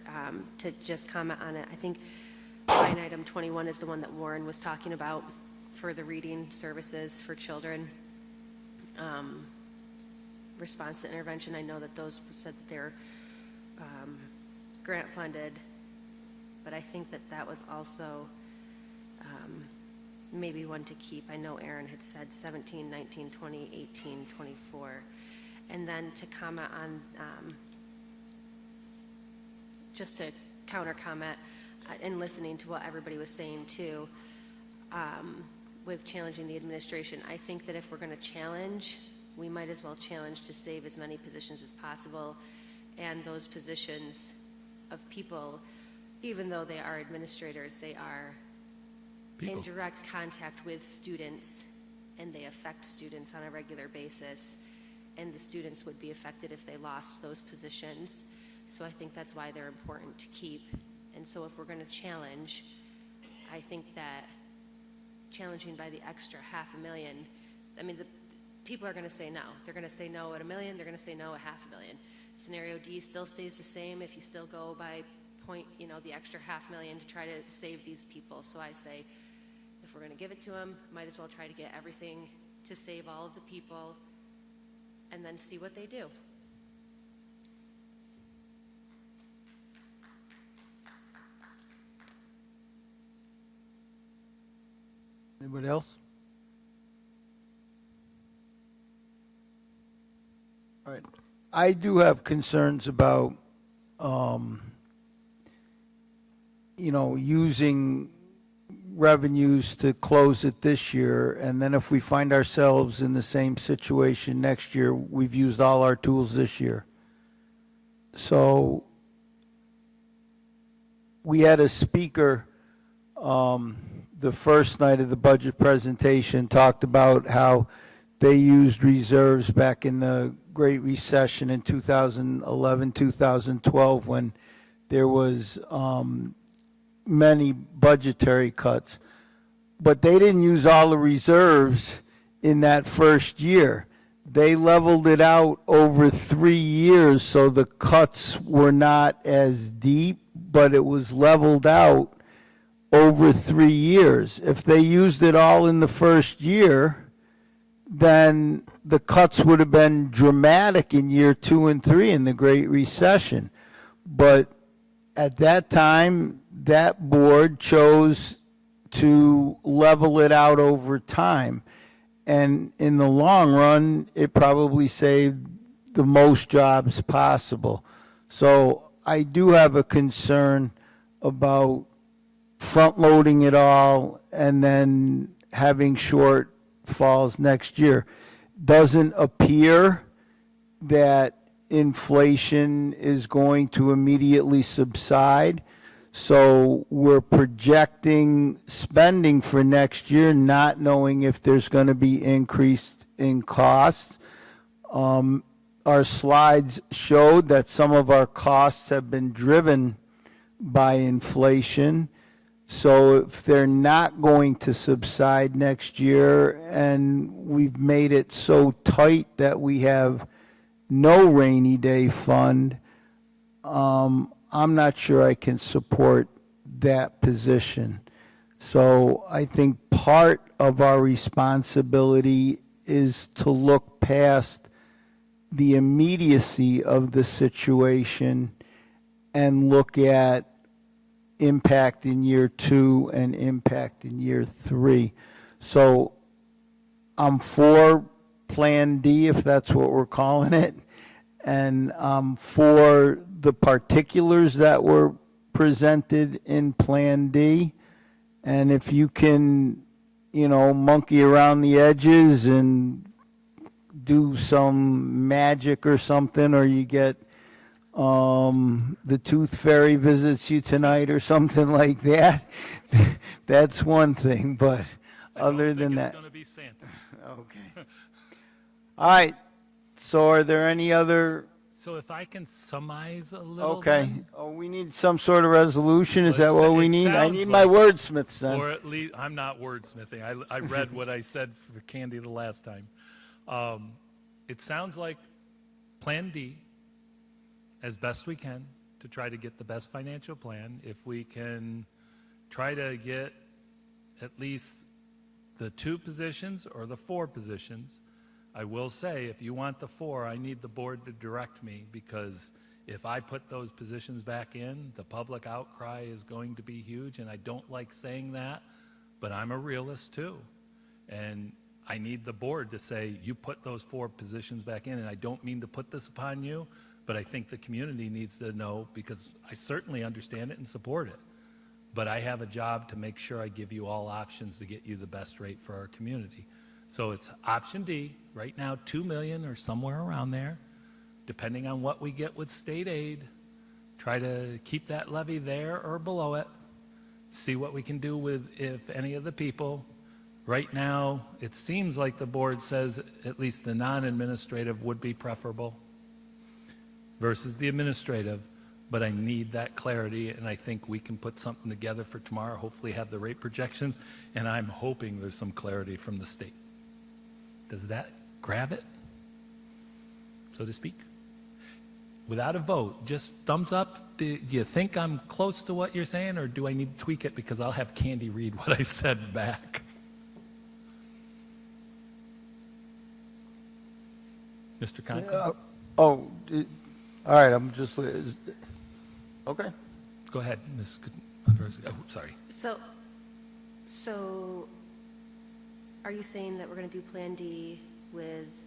to just comment on it, I think line item 21 is the one that Warren was talking about for the reading services for children. Response to intervention, I know that those said that they're grant funded, but I think that that was also maybe one to keep. I know Aaron had said 17, 19, 20, 18, 24. And then to comment on, just to counter comment, and listening to what everybody was saying too, with challenging the administration, I think that if we're going to challenge, we might as well challenge to save as many positions as possible. And those positions of people, even though they are administrators, they are in direct contact with students, and they affect students on a regular basis. And the students would be affected if they lost those positions. So I think that's why they're important to keep. And so if we're going to challenge, I think that challenging by the extra $500,000, I mean, the people are going to say no. They're going to say no at $1 million. They're going to say no at $500,000. Scenario D still stays the same if you still go by the extra $500,000 to try to save these people. So I say, if we're going to give it to them, might as well try to get everything to save all of the people, and then see what they do. Anybody else? All right. I do have concerns about, using revenues to close it this year, and then if we find ourselves in the same situation next year, we've used all our tools this year. So we had a speaker the first night of the budget presentation talked about how they used reserves back in the Great Recession in 2011, 2012, when there was many budgetary cuts. But they didn't use all the reserves in that first year. They leveled it out over 3 years, so the cuts were not as deep, but it was leveled out over 3 years. If they used it all in the first year, then the cuts would have been dramatic in year 2 and 3 in the Great Recession. But at that time, that board chose to level it out over time. And in the long run, it probably saved the most jobs possible. So I do have a concern about front-loading it all and then having shortfalls next year. Doesn't appear that inflation is going to immediately subside. So we're projecting spending for next year, not knowing if there's going to be increase in costs. Our slides showed that some of our costs have been driven by inflation. So if they're not going to subside next year, and we've made it so tight that we have no rainy day fund, I'm not sure I can support that position. So I think part of our responsibility is to look past the immediacy of the situation and look at impact in year 2 and impact in year 3. So I'm for Plan D, if that's what we're calling it, and for the particulars that were presented in Plan D. And if you can, monkey around the edges and do some magic or something, or you get the tooth fairy visits you tonight or something like that, that's one thing. But other than that, it's going to be Santa. Okay. All right. So are there any other? So if I can surmise a little. Okay. then, Oh, we need some sort of resolution. Is that Well, what we it need? I sounds need my like- wordsmiths then. Or at least, I'm not wordsmithing. I read what I said for Candy the last time. It sounds like Plan D, as best we can, to try to get the best financial plan. If we can try to get at least the 2 positions or the 4 positions. I will say, if you want the 4, I need the board to direct me, because if I put those positions back in, the public outcry is going to be huge, and I don't like saying that, but I'm a realist too. And I need the board to say, you put those 4 positions back in, and I don't mean to put this upon you, but I think the community needs to know, because I certainly understand it and support it. But I have a job to make sure I give you all options to get you the best rate for our community. So it's option D, right now 2 million or somewhere around there, depending on what we get with state aid. Try to keep that levy there or below it. See what we can do with, if any of the people. Right now, it seems like the board says at least the non-administrative would be preferable versus the administrative, but I need that clarity, and I think we can put something together for tomorrow, hopefully have the rate projections, and I'm hoping there's some clarity from the state. Does that grab it, so to speak? Without a vote, just thumbs up. Do you think I'm close to what you're saying, or do I need to tweak it, because I'll have Candy read what I said back? Mr. Conklin? All right, I'm just, okay. Go ahead, Ms. Andres. Oh, sorry. So are you saying that we're going to do Plan D with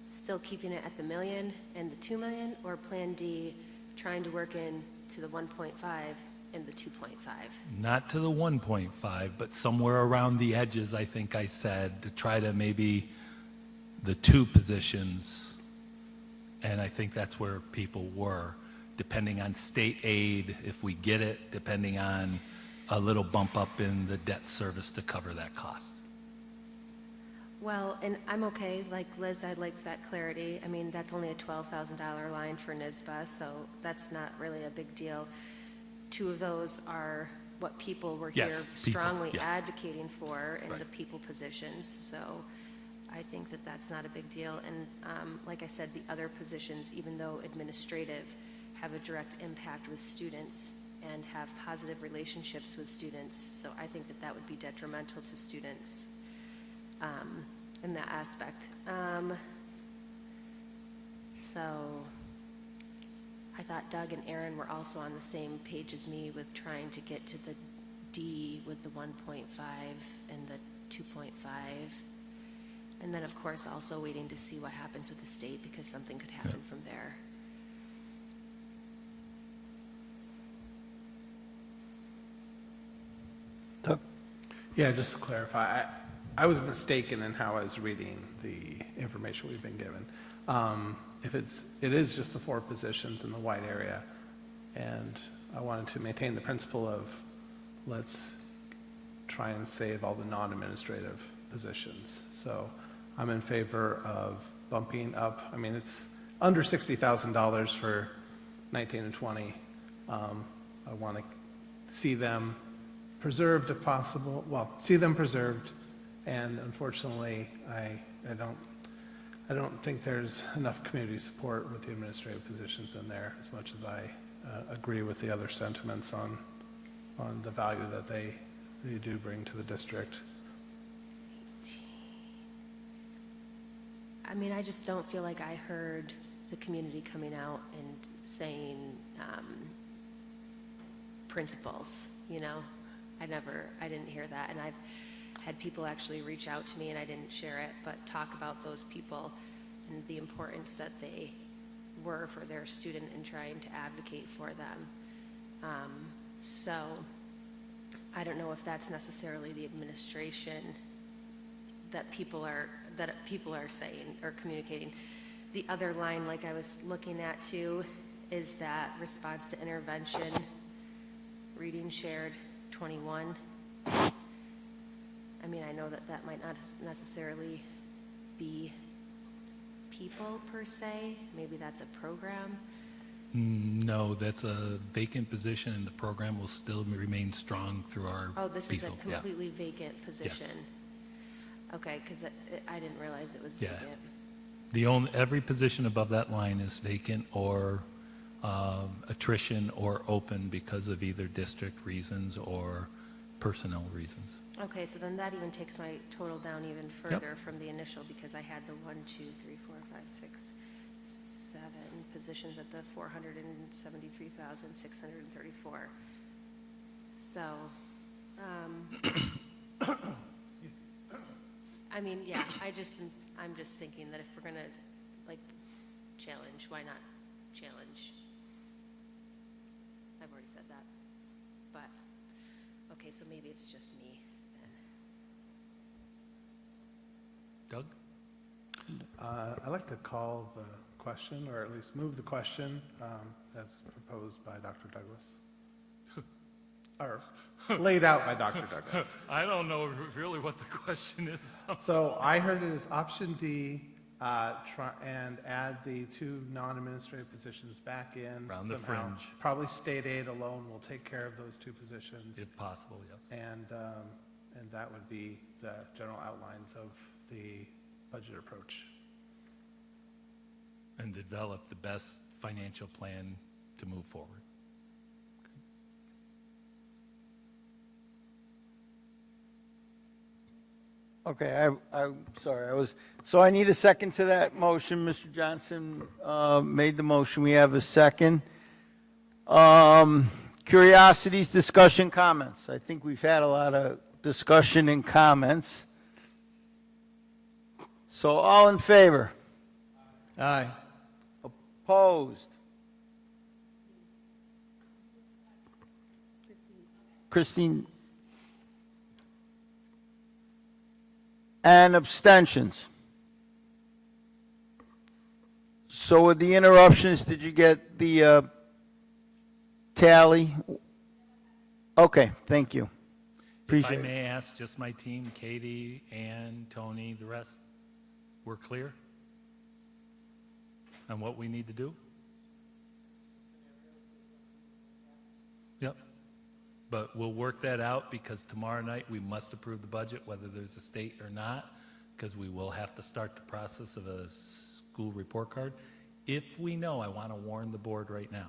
still keeping it at the million and the 2 million, or Plan D trying to work in to the 1.5 and the 2.5? Not to the 1.5, but somewhere around the edges, I think I said, to try to maybe the 2 positions. And I think that's where people were, depending on state aid, if we get it, depending on a little bump up in the debt service to cover that cost. Well, and I'm okay, like Liz, I liked that clarity. I mean, that's only a $12,000 line for NISBA, so that's not really a big deal. 2 of those are what people were here Yes, people, strongly yes. advocating for in Right. the people positions, so I think that that's not a big deal. And like I said, the other positions, even though administrative, have a direct impact with students and have positive relationships with students. So I think that that would be detrimental to students in that aspect. So I thought Doug and Aaron were also on the same page as me with trying to get to the D with the 1.5 and the 2.5. And then, of course, also waiting to see what happens with the state, because something could happen from there. Doug? Yeah, just to clarify, I was mistaken in how I was reading the information we've been given. It is just the 4 positions in the white area, and I wanted to maintain the principle of let's try and save all the non-administrative positions. So I'm in favor of bumping up. I mean, it's under $60,000 for 19 and 20. I want to see them preserved if possible. Well, see them preserved, and unfortunately, I don't think there's enough community support with the administrative positions in there, as much as I agree with the other sentiments on the value that they do bring to the district. I mean, I just don't feel like I heard the community coming out and saying principles, you know? I didn't hear that, and I've had people actually reach out to me, and I didn't share it, but talk about those people and the importance that they were for their student and trying to advocate for them. So I don't know if that's necessarily the administration that people are saying or communicating. The other line, like I was looking at too, is that response to intervention, reading shared 21. I mean, I know that might not necessarily be people per se. Maybe that's a program. No, that's a vacant position, and the program will still remain strong through our people. Oh, this is a Yeah. completely vacant position. Okay, because I didn't realize it was Yeah. vacant. Every position above that line is vacant or attrition or open because of either district reasons or personnel reasons. Okay, so then that even takes my total down even further from the initial, because I had the 1, 2, 3, 4, 5, 6, 7 positions at the 473,634. So, I mean, yeah, I'm just thinking that if we're gonna, like, challenge, why not challenge? I've already said that, but, okay, so maybe it's just me then. Doug? I'd like to call the question, or at least move the question as proposed by Dr. Douglas. Or laid out by Dr. Douglas. I don't know really what the question is. So I heard it as option D, and add the 2 non-administrative positions back in. Around the somehow. fringe. Probably state aid alone will take care of those 2 positions. If possible, yes. And that would be the general outlines of the budget approach. And develop the best financial plan to move forward. Okay, I'm sorry, so I need a second to that motion. Mr. Johnson made the motion. We have a second. Curiosities, discussion, comments. I think we've had a lot of discussion and comments. So all in favor? Aye. Opposed? Christine? And abstentions? So with the interruptions, did you get the tally? Okay, thank you. If I Appreciate it. may ask, just my team, Katie, Ann, Tony, the rest, we're clear on what we need to do? Yep. But we'll work that out, because tomorrow night we must approve the budget, whether there's a state or not. because we will have to start the process of a school report card. If we know, I want to warn the board right now,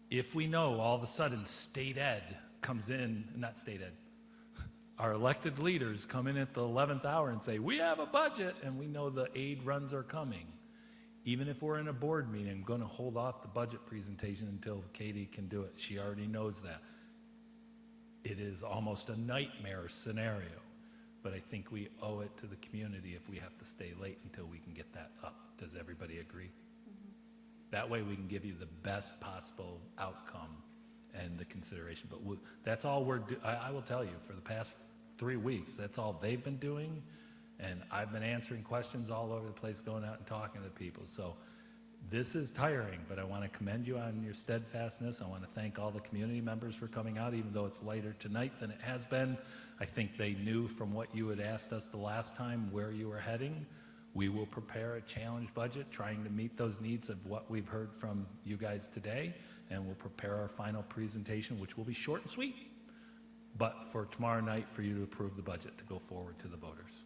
if we know all of a sudden state ed comes in, not state ed, our elected leaders come in at the 11th hour and say, we have a budget, and we know the aid runs are coming, even if we're in a board meeting, I'm going to hold off the budget presentation until Katie can do it. She already knows that. It is almost a nightmare scenario, but I think we owe it to the community if we have to stay late until we can get that up. Does everybody agree? That way we can give you the best possible outcome and the consideration. But that's all I will tell you, for the past 3 weeks, that's all they've been doing. And I've been answering questions all over the place, going out and talking to people. So this is tiring, but I want to commend you on your steadfastness. I want to thank all the community members for coming out, even though it's later tonight than it has been. I think they knew from what you had asked us the last time where you were heading. We will prepare a challenge budget trying to meet those needs of what we've heard from you guys today, and we'll prepare our final presentation, which will be short and sweet, but for tomorrow night for you to approve the budget to go forward to the voters.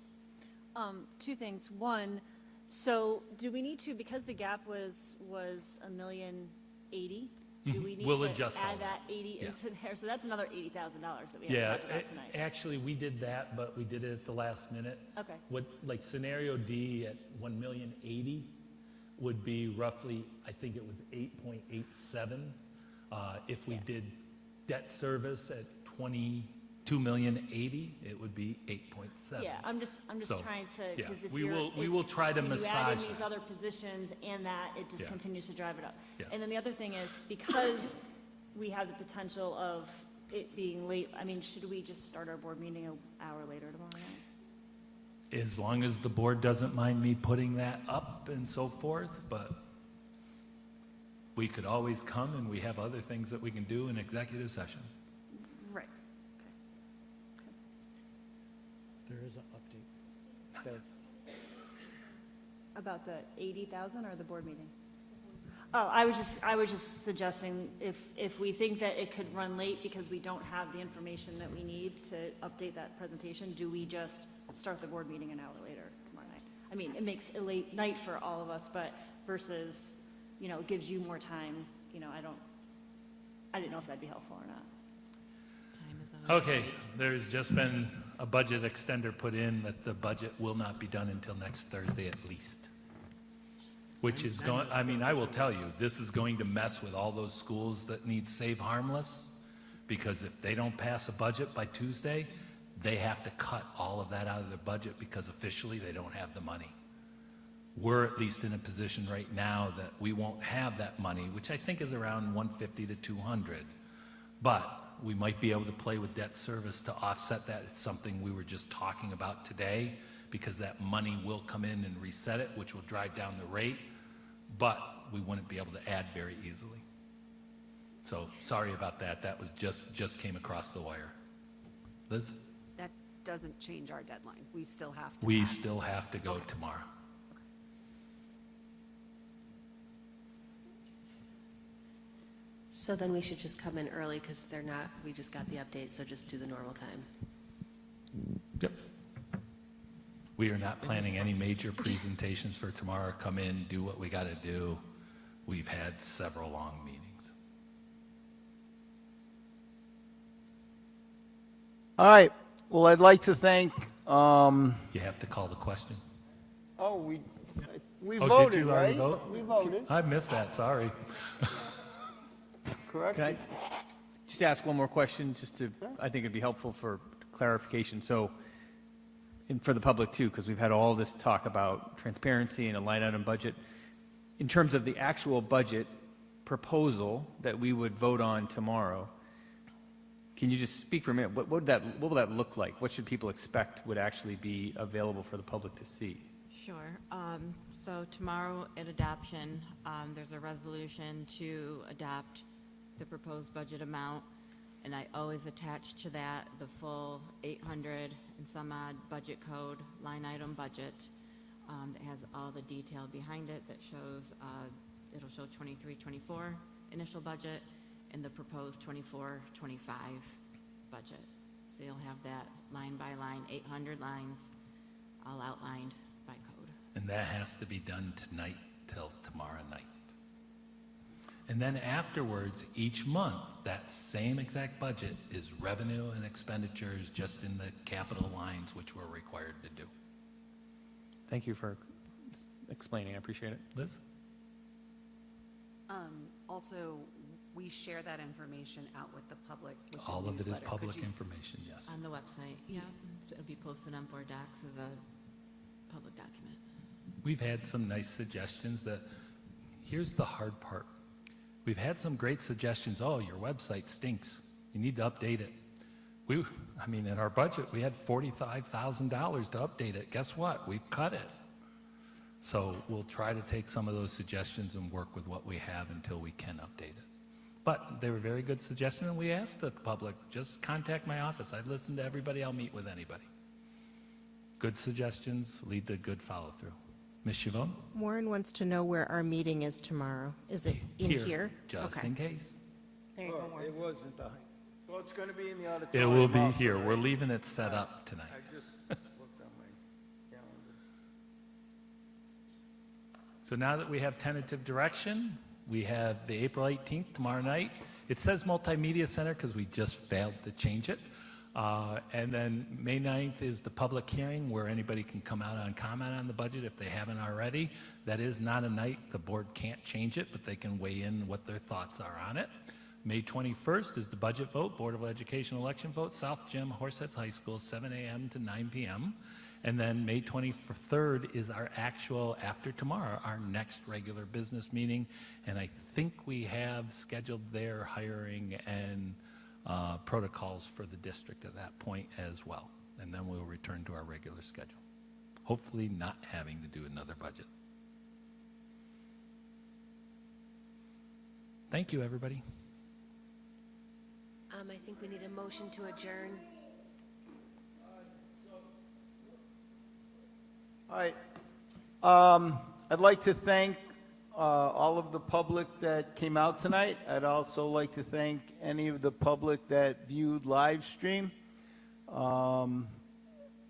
2 things. One, so do we need to, because the gap was $1,080,000, do we need We'll to adjust all add that 80 Yeah. into there? So that's another $80,000 that we Yeah, haven't talked about tonight. actually, we did that, but we did it at the last minute. Okay. What, like scenario D at 1,080,000 would be roughly, I think it was 8.87. If we did debt service at 22,080,000, it would be 8.7. Yeah, I'm just So, trying to, yeah, because if we you're. will- we if- will try to when you add in massage these that. other positions and that, it just Yeah. continues to drive it up. Yeah. And then the other thing is, because we have the potential of it being late, I mean, should we just start our board meeting an hour later tomorrow night? As long as the board doesn't mind me putting that up and so forth, but we could always come and we have other things that we can do in executive session. Right. There is an update. That's About the 80,000 or the board meeting? Oh, I was just suggesting if we think that it could run late because we don't have the information that we need to update that presentation, do we just start the board meeting an hour later tomorrow night? I mean, it makes a late night for all of us, but versus, it gives you more time, I didn't know if that'd be helpful or not. Time is always Okay, right. there's just been a budget extender put in that the budget will not be done until next Thursday at least. Which is going, I mean, I will tell you, this is going to mess with all those schools that need Save Harmless, because if they don't pass a budget by Tuesday, they have to cut all of that out of their budget because officially they don't have the money. We're at least in a position right now that we won't have that money, which I think is around 150 to 200. But we might be able to play with debt service to offset that. It's something we were just talking about today, because that money will come in and reset it, which will drive down the rate, but we wouldn't be able to add very easily. So sorry about that. That was just came across the wire. Liz? That doesn't change our deadline. We still have to We pass. still have to go tomorrow. So then we should just come in early because we just got the update, so just do the normal time. Yep. We are not planning any major presentations for tomorrow. Come in, do what we got to do. We've had several long meetings. All right, well, I'd like to thank, You have to call the question. we Oh, voted, did you already right? vote? We voted, I missed that, sorry. correct? Can I just ask one more question, I think it'd be helpful for clarification. So, and for the public too, because we've had all this talk about transparency and a line item budget. In terms of the actual budget proposal that we would vote on tomorrow, can you just speak for a minute? What will that look like? What should people expect would actually be available for the public to see? Sure. So tomorrow at adoption, there's a resolution to adopt the proposed budget amount, and I always attach to that the full 800 and some odd budget code line item budget that has all the detail behind it that shows, it'll show 23-24 initial budget and the proposed 24-25 budget. So you'll have that line by line, 800 lines, all outlined by code. And that has to be done tonight till tomorrow night. And then afterwards, each month, that same exact budget is revenue and expenditures just in the capital lines, which we're required to do. Thank you for explaining, I appreciate it. Liz? Also, we share that information out with the public with the All of it is newsletter. Could public you- information, yes. On the website, yeah. It'll be posted on board docs as a public document. We've had some nice suggestions that, here's the hard part. We've had some great suggestions, oh, your website stinks, you need to update it. In our budget, we had $45,000 to update it. Guess what? We've cut it. So we'll try to take some of those suggestions and work with what we have until we can update it. But they were very good suggestions, and we asked the public, just contact my office. I'd listen to everybody, I'll meet with anybody. Good suggestions lead to good follow-through. Ms. Chavon? Warren wants to know where our meeting is tomorrow. Is it in here? Just Okay. in case. There you go, Warren. It wasn't the, well, it's going to be in the It auditorium. will be also, here. right? We're leaving it set up tonight. I just looked on my calendar. So now that we have tentative direction, we have the April 18th, tomorrow night. It says Multimedia Center because we just failed to change it. And then May 9th is the public hearing where anybody can come out and comment on the budget if they haven't already. That is not a night the board can't change it, but they can weigh in what their thoughts are on it. May 21st is the budget vote, Board of Education election vote, South Gym, Horseheads High School, 7 a.m. to 9 p.m. And then May 23rd is our actual, after tomorrow, our next regular business meeting. And I think we have scheduled their hiring and protocols for the district at that point as well. And then we'll return to our regular schedule. Hopefully not having to do another budget. Thank you, everybody. I think we need a motion to adjourn. All right. I'd like to thank all of the public that came out tonight. I'd also like to thank any of the public that viewed live stream.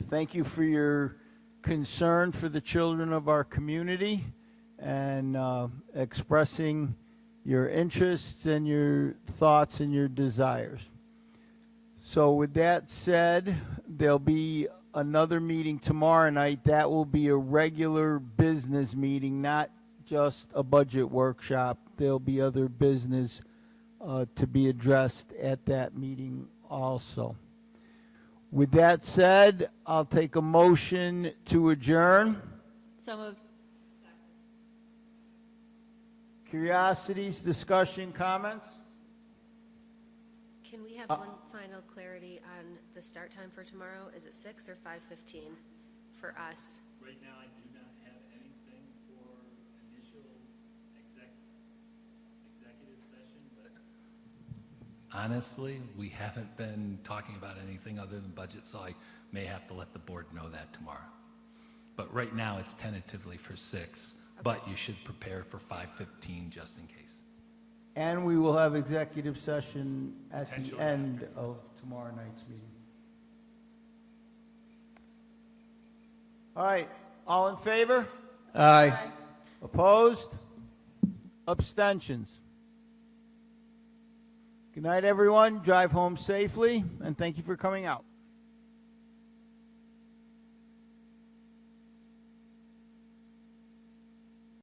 Thank you for your concern for the children of our community and expressing your interests and your thoughts and your desires. So with that said, there'll be another meeting tomorrow night. That will be a regular business meeting, not just a budget workshop. There'll be other business to be addressed at that meeting also. With that said, I'll take a motion to adjourn. So moved. Curiosities, discussion, comments? Can we have one final clarity on the start time for tomorrow? Is it 6 or 5:15 for us? Right now, I do not have anything for initial executive session, but honestly, we haven't been talking about anything other than budget, so I may have to let the board know that tomorrow. But right now, it's tentatively for 6, but you should prepare for 5:15 just in case. And we will have executive session at the Potential end executive, of tomorrow night's meeting. All right, all in favor? Aye. Opposed? Abstentions? Good night, everyone. Drive home safely, and thank you for coming out.